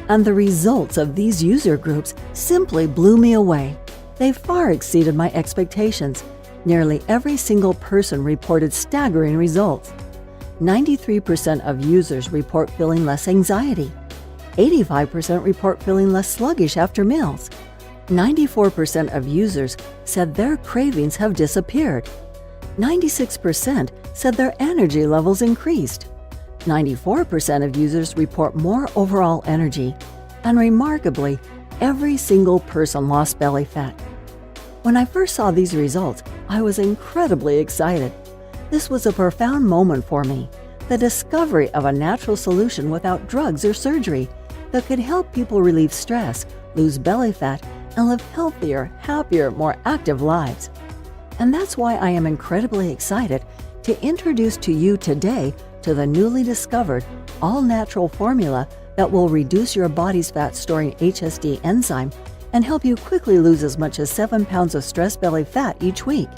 [SPEAKER 2] And the results of these user groups simply blew me away. They far exceeded my expectations. Nearly every single person reported staggering results. 93% of users report feeling less anxiety. 85% report feeling less sluggish after meals. 94% of users said their cravings have disappeared. 96% said their energy levels increased. 94% of users report more overall energy. And remarkably, every single person lost belly fat. When I first saw these results, I was incredibly excited. This was a profound moment for me, the discovery of a natural solution without drugs or surgery that could help people relieve stress, lose belly fat, and live healthier, happier, more active lives. And that's why I am incredibly excited to introduce to you today to the newly discovered all-natural formula that will reduce your body's fat-storing HSD enzyme and help you quickly lose as much as 7 pounds of stress belly fat each week.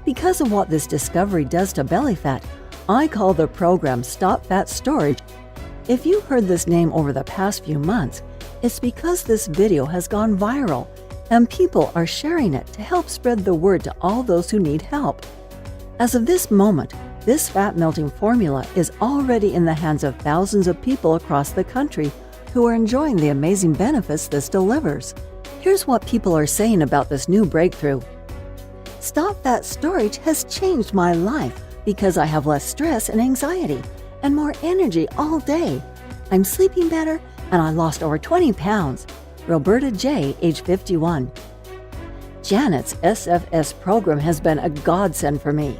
[SPEAKER 2] Because of what this discovery does to belly fat, I call the program Stop Fat Storage. If you heard this name over the past few months, it's because this video has gone viral and people are sharing it to help spread the word to all those who need help. As of this moment, this fat-melting formula is already in the hands of thousands of people across the country who are enjoying the amazing benefits this delivers. Here's what people are saying about this new breakthrough. Stop Fat Storage has changed my life because I have less stress and anxiety and more energy all day. I'm sleeping better and I lost over 20 pounds. Roberta J., age 51. Janet's SFS program has been a godsend for me.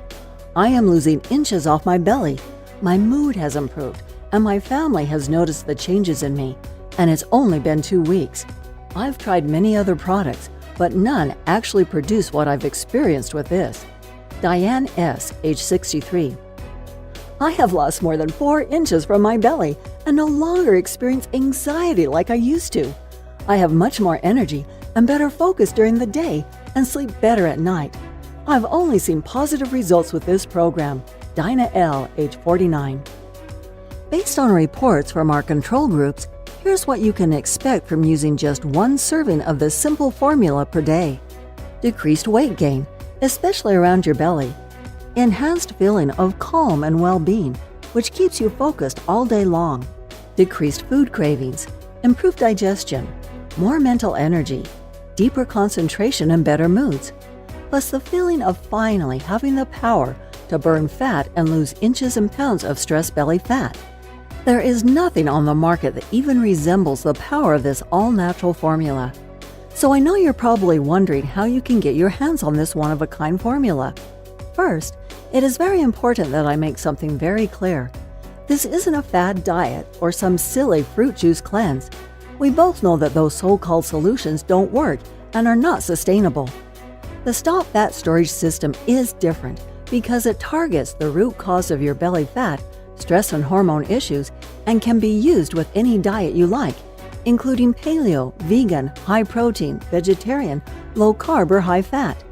[SPEAKER 2] I am losing inches off my belly. My mood has improved and my family has noticed the changes in me, and it's only been 2 weeks. I've tried many other products, but none actually produce what I've experienced with this. Diane S., age 63. I have lost more than 4 inches from my belly and no longer experience anxiety like I used to. I have much more energy and better focus during the day and sleep better at night. I've only seen positive results with this program. Dinah L., age 49. Based on reports from our control groups, here's what you can expect from using just 1 serving of this simple formula per day. Decreased weight gain, especially around your belly. Enhanced feeling of calm and well-being, which keeps you focused all day long. Decreased food cravings, improved digestion, more mental energy, deeper concentration and better moods. Plus the feeling of finally having the power to burn fat and lose inches and pounds of stress belly fat. There is nothing on the market that even resembles the power of this all-natural formula. So I know you're probably wondering how you can get your hands on this one-of-a-kind formula. First, it is very important that I make something very clear. This isn't a fad diet or some silly fruit juice cleanse. We both know that those so-called solutions don't work and are not sustainable. The Stop Fat Storage system is different because it targets the root cause of your belly fat, stress and hormone issues, and can be used with any diet you like, including paleo, vegan, high protein, vegetarian, low carb, or high fat.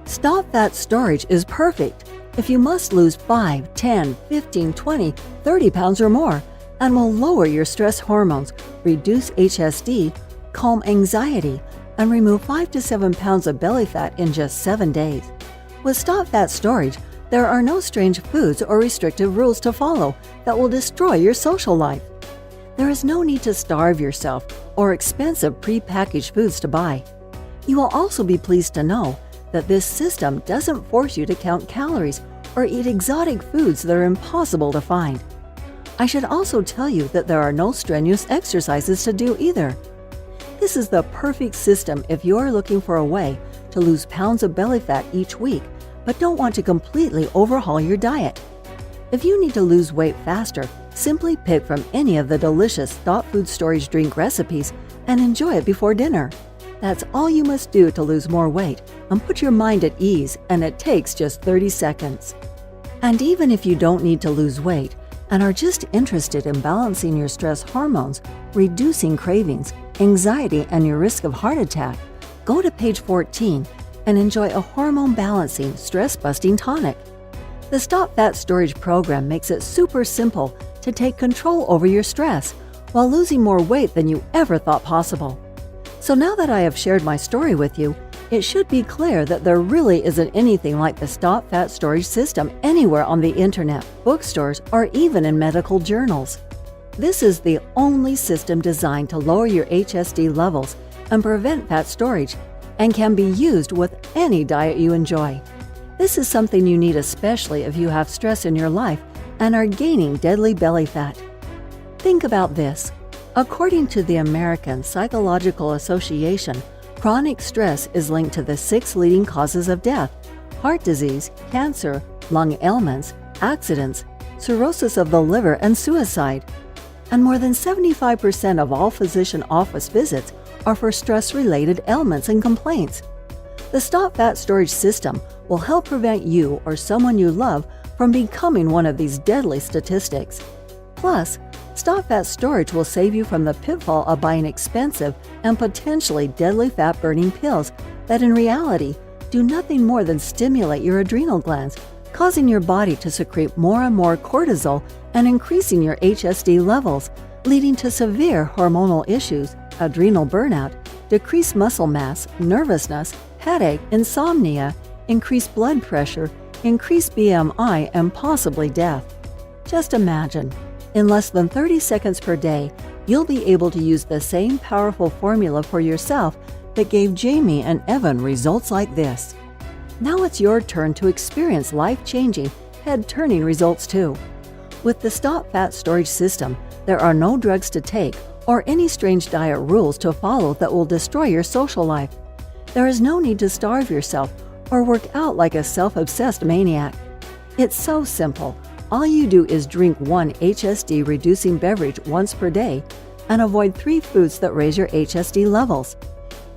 [SPEAKER 2] Stop Fat Storage is perfect if you must lose 5, 10, 15, 20, 30 pounds or more, and will lower your stress hormones, reduce HSD, calm anxiety, and remove 5 to 7 pounds of belly fat in just 7 days. With Stop Fat Storage, there are no strange foods or restrictive rules to follow that will destroy your social life. There is no need to starve yourself or expensive pre-packaged foods to buy. You will also be pleased to know that this system doesn't force you to count calories or eat exotic foods that are impossible to find. I should also tell you that there are no strenuous exercises to do either. This is the perfect system if you are looking for a way to lose pounds of belly fat each week, but don't want to completely overhaul your diet. If you need to lose weight faster, simply pick from any of the delicious Stop Food Storage drink recipes and enjoy it before dinner. That's all you must do to lose more weight and put your mind at ease, and it takes just 30 seconds. And even if you don't need to lose weight and are just interested in balancing your stress hormones, reducing cravings, anxiety, and your risk of heart attack, go to page 14 and enjoy a hormone-balancing, stress-busting tonic. The Stop Fat Storage program makes it super simple to take control over your stress while losing more weight than you ever thought possible. So now that I have shared my story with you, it should be clear that there really isn't anything like the Stop Fat Storage System anywhere on the internet, bookstores, or even in medical journals. This is the only system designed to lower your HSD levels and prevent fat storage, and can be used with any diet you enjoy. This is something you need especially if you have stress in your life and are gaining deadly belly fat. Think about this. According to the American Psychological Association, chronic stress is linked to the 6 leading causes of death: heart disease, cancer, lung ailments, accidents, cirrhosis of the liver, and suicide. And more than 75% of all physician office visits are for stress-related ailments and complaints. The Stop Fat Storage System will help prevent you or someone you love from becoming one of these deadly statistics. Plus, Stop Fat Storage will save you from the pitfall of buying expensive and potentially deadly fat-burning pills that in reality do nothing more than stimulate your adrenal glands, causing your body to secrete more and more cortisol and increasing your HSD levels, leading to severe hormonal issues, adrenal burnout, decreased muscle mass, nervousness, headache, insomnia, increased blood pressure, increased BMI, and possibly death. Just imagine, in less than 30 seconds per day, you'll be able to use the same powerful formula for yourself that gave Jamie and Evan results like this. Now it's your turn to experience life-changing, head-turning results too. With the Stop Fat Storage System, there are no drugs to take or any strange diet rules to follow that will destroy your social life. There is no need to starve yourself or work out like a self-obsessed maniac. It's so simple. All you do is drink 1 HSD-reducing beverage once per day and avoid 3 foods that raise your HSD levels.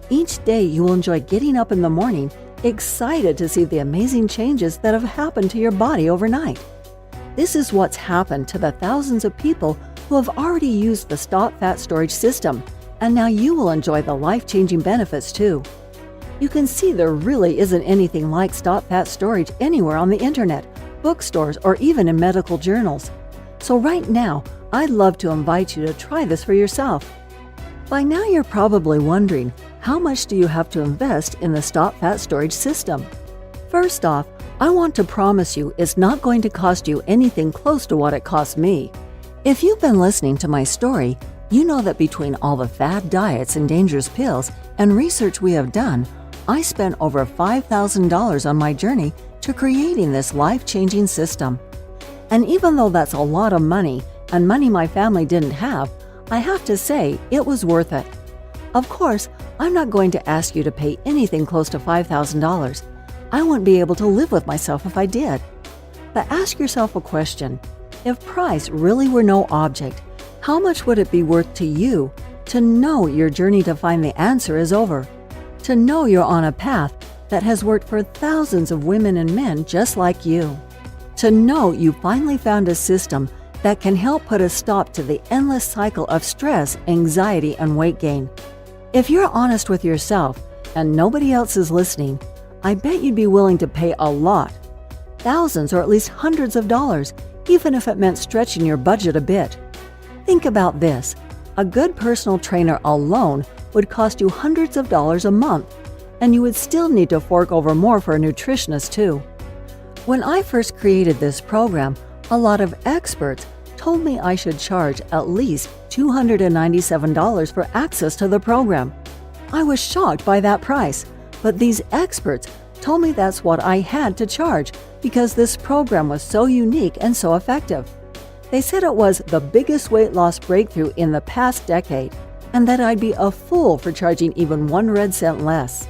[SPEAKER 2] Each day you will enjoy getting up in the morning, excited to see the amazing changes that have happened to your body overnight. This is what's happened to the thousands of people who have already used the Stop Fat Storage System, and now you will enjoy the life-changing benefits too. You can see there really isn't anything like Stop Fat Storage anywhere on the internet, bookstores, or even in medical journals. So right now, I'd love to invite you to try this for yourself. By now you're probably wondering, how much do you have to invest in the Stop Fat Storage System? First off, I want to promise you it's not going to cost you anything close to what it cost me. If you've been listening to my story, you know that between all the fad diets and dangerous pills and research we have done, I spent over $5,000 on my journey to creating this life-changing system. And even though that's a lot of money and money my family didn't have, I have to say it was worth it. Of course, I'm not going to ask you to pay anything close to $5,000. I wouldn't be able to live with myself if I did. But ask yourself a question. If price really were no object, how much would it be worth to you to know your journey to find the answer is over? To know you're on a path that has worked for thousands of women and men just like you? To know you finally found a system that can help put a stop to the endless cycle of stress, anxiety, and weight gain? If you're honest with yourself and nobody else is listening, I bet you'd be willing to pay a lot. Thousands or at least hundreds of dollars, even if it meant stretching your budget a bit. Think about this. A good personal trainer alone would cost you hundreds of dollars a month, and you would still need to fork over more for a nutritionist too. When I first created this program, a lot of experts told me I should charge at least $297 for access to the program. I was shocked by that price, but these experts told me that's what I had to charge because this program was so unique and so effective. They said it was the biggest weight loss breakthrough in the past decade, and that I'd be a fool for charging even 1 red cent less.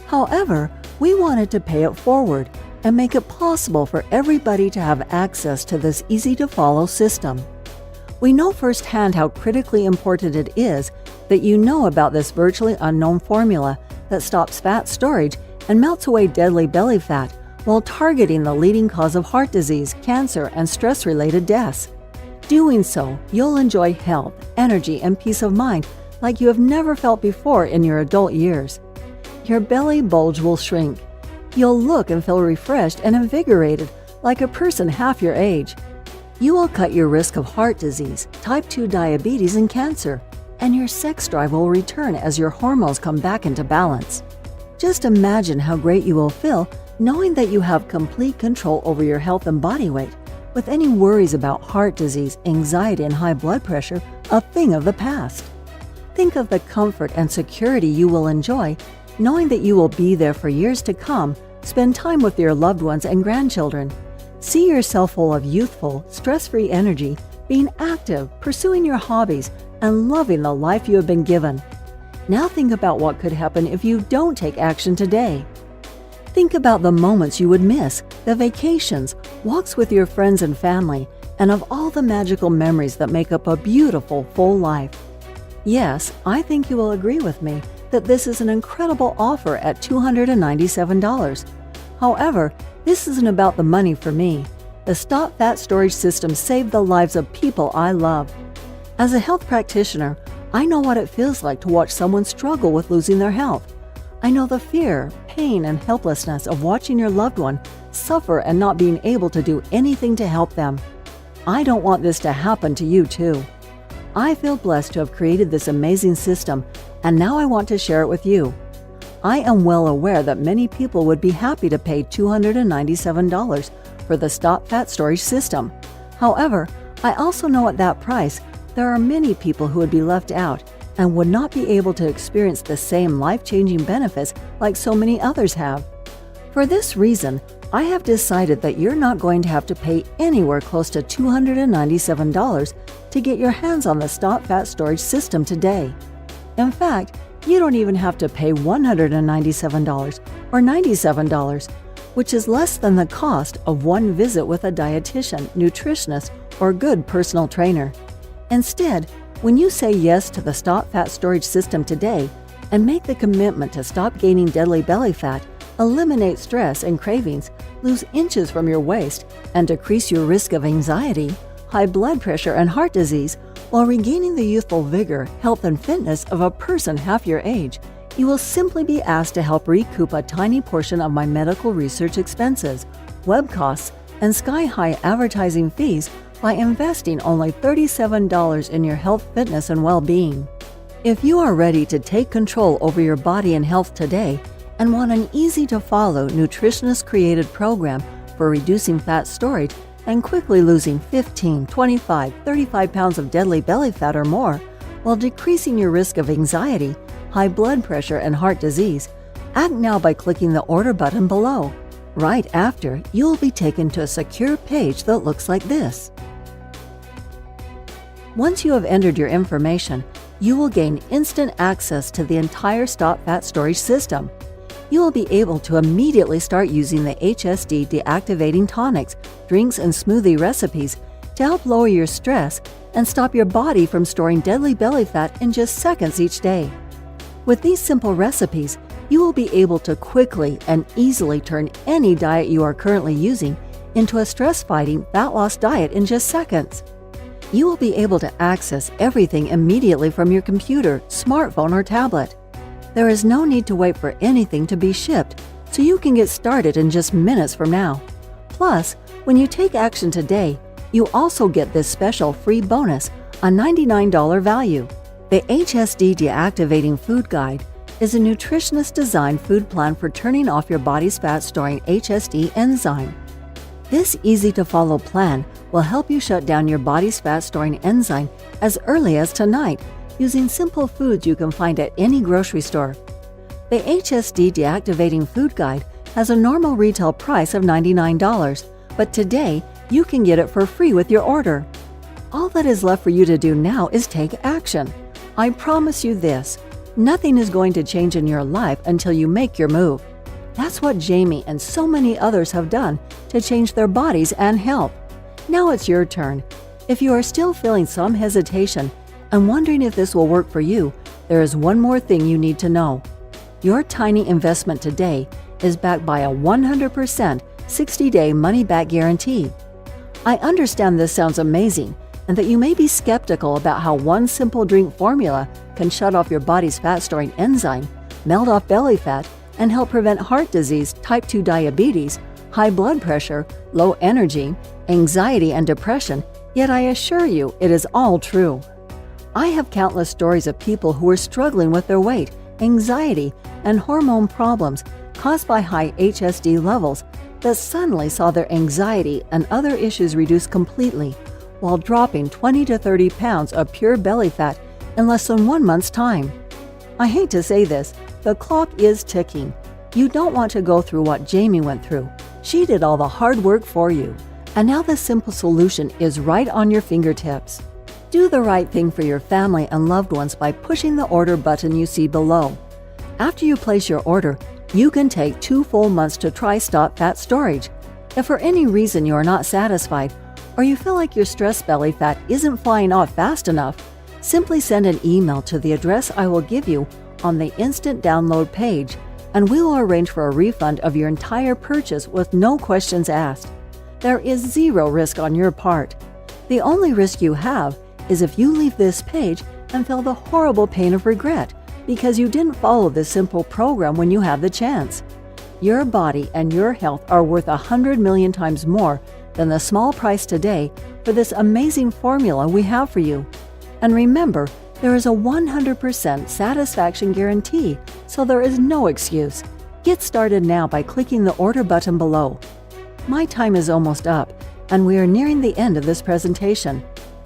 [SPEAKER 2] However, we wanted to pay it forward and make it possible for everybody to have access to this easy-to-follow system. We know firsthand how critically important it is that you know about this virtually unknown formula that stops fat storage and melts away deadly belly fat while targeting the leading cause of heart disease, cancer, and stress-related deaths. Doing so, you'll enjoy health, energy, and peace of mind like you have never felt before in your adult years. Your belly bulge will shrink. You'll look and feel refreshed and invigorated like a person half your age. You will cut your risk of heart disease, type 2 diabetes, and cancer, and your sex drive will return as your hormones come back into balance. Just imagine how great you will feel knowing that you have complete control over your health and body weight, with any worries about heart disease, anxiety, and high blood pressure a thing of the past. Think of the comfort and security you will enjoy knowing that you will be there for years to come, spend time with your loved ones and grandchildren. See yourself full of youthful, stress-free energy, being active, pursuing your hobbies, and loving the life you have been given. Now think about what could happen if you don't take action today. Think about the moments you would miss, the vacations, walks with your friends and family, and of all the magical memories that make up a beautiful, full life. Yes, I think you will agree with me that this is an incredible offer at $297. However, this isn't about the money for me. The Stop Fat Storage System saved the lives of people I love. As a health practitioner, I know what it feels like to watch someone struggle with losing their health. I know the fear, pain, and helplessness of watching your loved one suffer and not being able to do anything to help them. I don't want this to happen to you too. I feel blessed to have created this amazing system, and now I want to share it with you. I am well aware that many people would be happy to pay $297 for the Stop Fat Storage System. However, I also know at that price, there are many people who would be left out and would not be able to experience the same life-changing benefits like so many others have. For this reason, I have decided that you're not going to have to pay anywhere close to $297 to get your hands on the Stop Fat Storage System today. In fact, you don't even have to pay $197 or $97, which is less than the cost of one visit with a dietitian, nutritionist, or good personal trainer. Instead, when you say yes to the Stop Fat Storage System today and make the commitment to stop gaining deadly belly fat, eliminate stress and cravings, lose inches from your waist, and decrease your risk of anxiety, high blood pressure, and heart disease, while regaining the youthful vigor, health, and fitness of a person half your age, you will simply be asked to help recoup a tiny portion of my medical research expenses, web costs, and sky-high advertising fees by investing only $37 in your health, fitness, and well-being. If you are ready to take control over your body and health today and want an easy-to-follow, nutritionist-created program for reducing fat storage and quickly losing 15, 25, 35 pounds of deadly belly fat or more, while decreasing your risk of anxiety, high blood pressure, and heart disease, act now by clicking the order button below. Right after, you will be taken to a secure page that looks like this. Once you have entered your information, you will gain instant access to the entire Stop Fat Storage System. You will be able to immediately start using the HSD deactivating tonics, drinks, and smoothie recipes to help lower your stress and stop your body from storing deadly belly fat in just seconds each day. With these simple recipes, you will be able to quickly and easily turn any diet you are currently using into a stress-fighting, fat-loss diet in just seconds. You will be able to access everything immediately from your computer, smartphone, or tablet. There is no need to wait for anything to be shipped, so you can get started in just minutes from now. Plus, when you take action today, you also get this special free bonus, a $99 value. The HSD Deactivating Food Guide is a nutritionist-designed food plan for turning off your body's fat-storing HSD enzyme. This easy-to-follow plan will help you shut down your body's fat-storing enzyme as early as tonight, using simple foods you can find at any grocery store. The HSD Deactivating Food Guide has a normal retail price of $99, but today you can get it for free with your order. All that is left for you to do now is take action. I promise you this, nothing is going to change in your life until you make your move. That's what Jamie and so many others have done to change their bodies and health. Now it's your turn. If you are still feeling some hesitation and wondering if this will work for you, there is one more thing you need to know. Your tiny investment today is backed by a 100% 60-day money-back guarantee. I understand this sounds amazing and that you may be skeptical about how one simple drink formula can shut off your body's fat-storing enzyme, melt off belly fat, and help prevent heart disease, type 2 diabetes, high blood pressure, low energy, anxiety, and depression, yet I assure you it is all true. I have countless stories of people who were struggling with their weight, anxiety, and hormone problems caused by high HSD levels that suddenly saw their anxiety and other issues reduced completely while dropping 20 to 30 pounds of pure belly fat in less than 1 month's time. I hate to say this, the clock is ticking. You don't want to go through what Jamie went through. She did all the hard work for you, and now the simple solution is right on your fingertips. Do the right thing for your family and loved ones by pushing the order button you see below. After you place your order, you can take 2 full months to try Stop Fat Storage. If for any reason you are not satisfied, or you feel like your stress belly fat isn't flying off fast enough, simply send an email to the address I will give you on the instant download page, and we will arrange for a refund of your entire purchase with no questions asked. There is zero risk on your part. The only risk you have is if you leave this page and feel the horrible pain of regret because you didn't follow this simple program when you had the chance. Your body and your health are worth 100 million times more than the small price today for this amazing formula we have for you. And remember, there is a 100% satisfaction guarantee, so there is no excuse. Get started now by clicking the order button below. My time is almost up, and we are nearing the end of this presentation.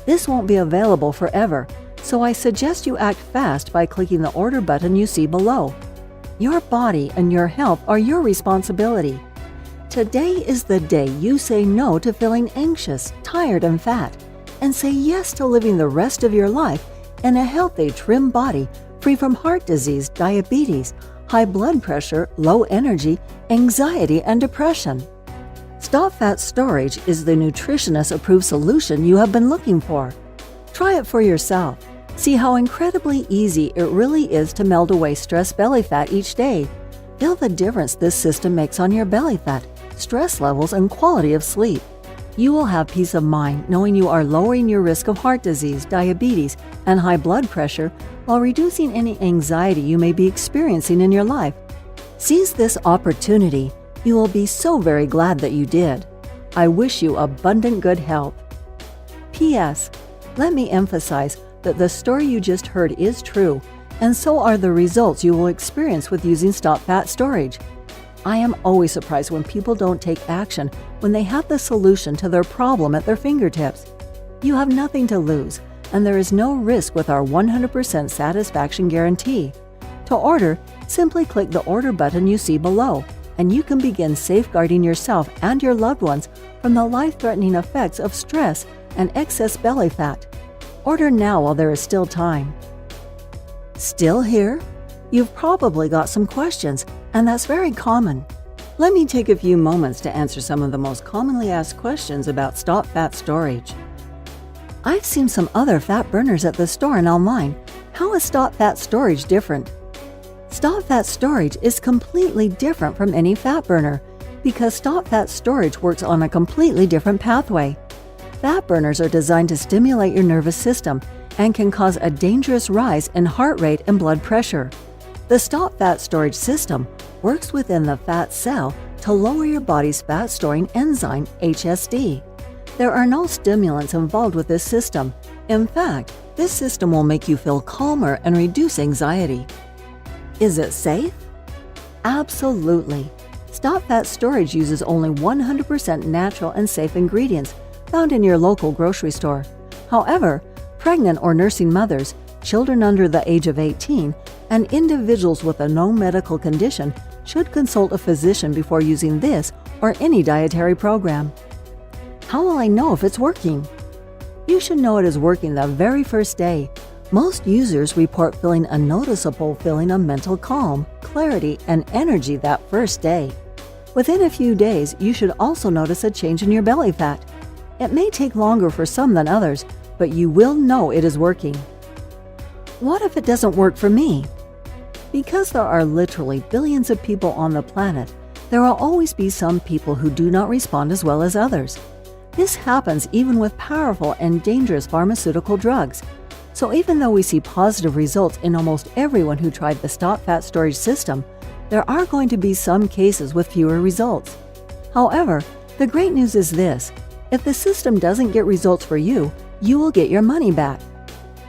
[SPEAKER 2] This won't be available forever, so I suggest you act fast by clicking the order button you see below. Your body and your health are your responsibility. Today is the day you say no to feeling anxious, tired, and fat, and say yes to living the rest of your life in a healthy, trim body free from heart disease, diabetes, high blood pressure, low energy, anxiety, and depression. Stop Fat Storage is the nutritionist-approved solution you have been looking for. Try it for yourself. See how incredibly easy it really is to melt away stress belly fat each day. Feel the difference this system makes on your belly fat, stress levels, and quality of sleep. You will have peace of mind knowing you are lowering your risk of heart disease, diabetes, and high blood pressure while reducing any anxiety you may be experiencing in your life. Seize this opportunity. You will be so very glad that you did. I wish you abundant good health. P.S. Let me emphasize that the story you just heard is true, and so are the results you will experience with using Stop Fat Storage. I am always surprised when people don't take action when they have the solution to their problem at their fingertips. You have nothing to lose, and there is no risk with our 100% satisfaction guarantee. To order, simply click the order button you see below, and you can begin safeguarding yourself and your loved ones from the life-threatening effects of stress and excess belly fat. Order now while there is still time. Still here? You've probably got some questions, and that's very common. Let me take a few moments to answer some of the most commonly asked questions about Stop Fat Storage. I've seen some other fat burners at the store and online. How is Stop Fat Storage different? Stop Fat Storage is completely different from any fat burner because Stop Fat Storage works on a completely different pathway. Fat burners are designed to stimulate your nervous system and can cause a dangerous rise in heart rate and blood pressure. The Stop Fat Storage system works within the fat cell to lower your body's fat-storing enzyme, HSD. There are no stimulants involved with this system. In fact, this system will make you feel calmer and reduce anxiety. Is it safe? Absolutely. Stop Fat Storage uses only 100% natural and safe ingredients found in your local grocery store. However, pregnant or nursing mothers, children under the age of 18, and individuals with a known medical condition should consult a physician before using this or any dietary program. How will I know if it's working? You should know it is working the very first day. Most users report feeling a noticeable feeling of mental calm, clarity, and energy that first day. Within a few days, you should also notice a change in your belly fat. It may take longer for some than others, but you will know it is working. What if it doesn't work for me? Because there are literally billions of people on the planet, there will always be some people who do not respond as well as others. This happens even with powerful and dangerous pharmaceutical drugs. So even though we see positive results in almost everyone who tried the Stop Fat Storage system, there are going to be some cases with fewer results. However, the great news is this: If the system doesn't get results for you, you will get your money back.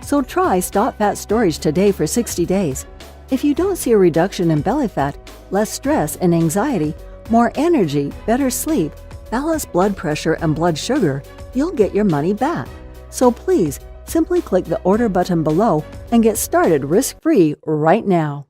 [SPEAKER 2] So try Stop Fat Storage today for 60 days. If you don't see a reduction in belly fat, less stress and anxiety, more energy, better sleep, balanced blood pressure and blood sugar, you'll get your money back. So please, simply click the order button below and get started risk-free right now.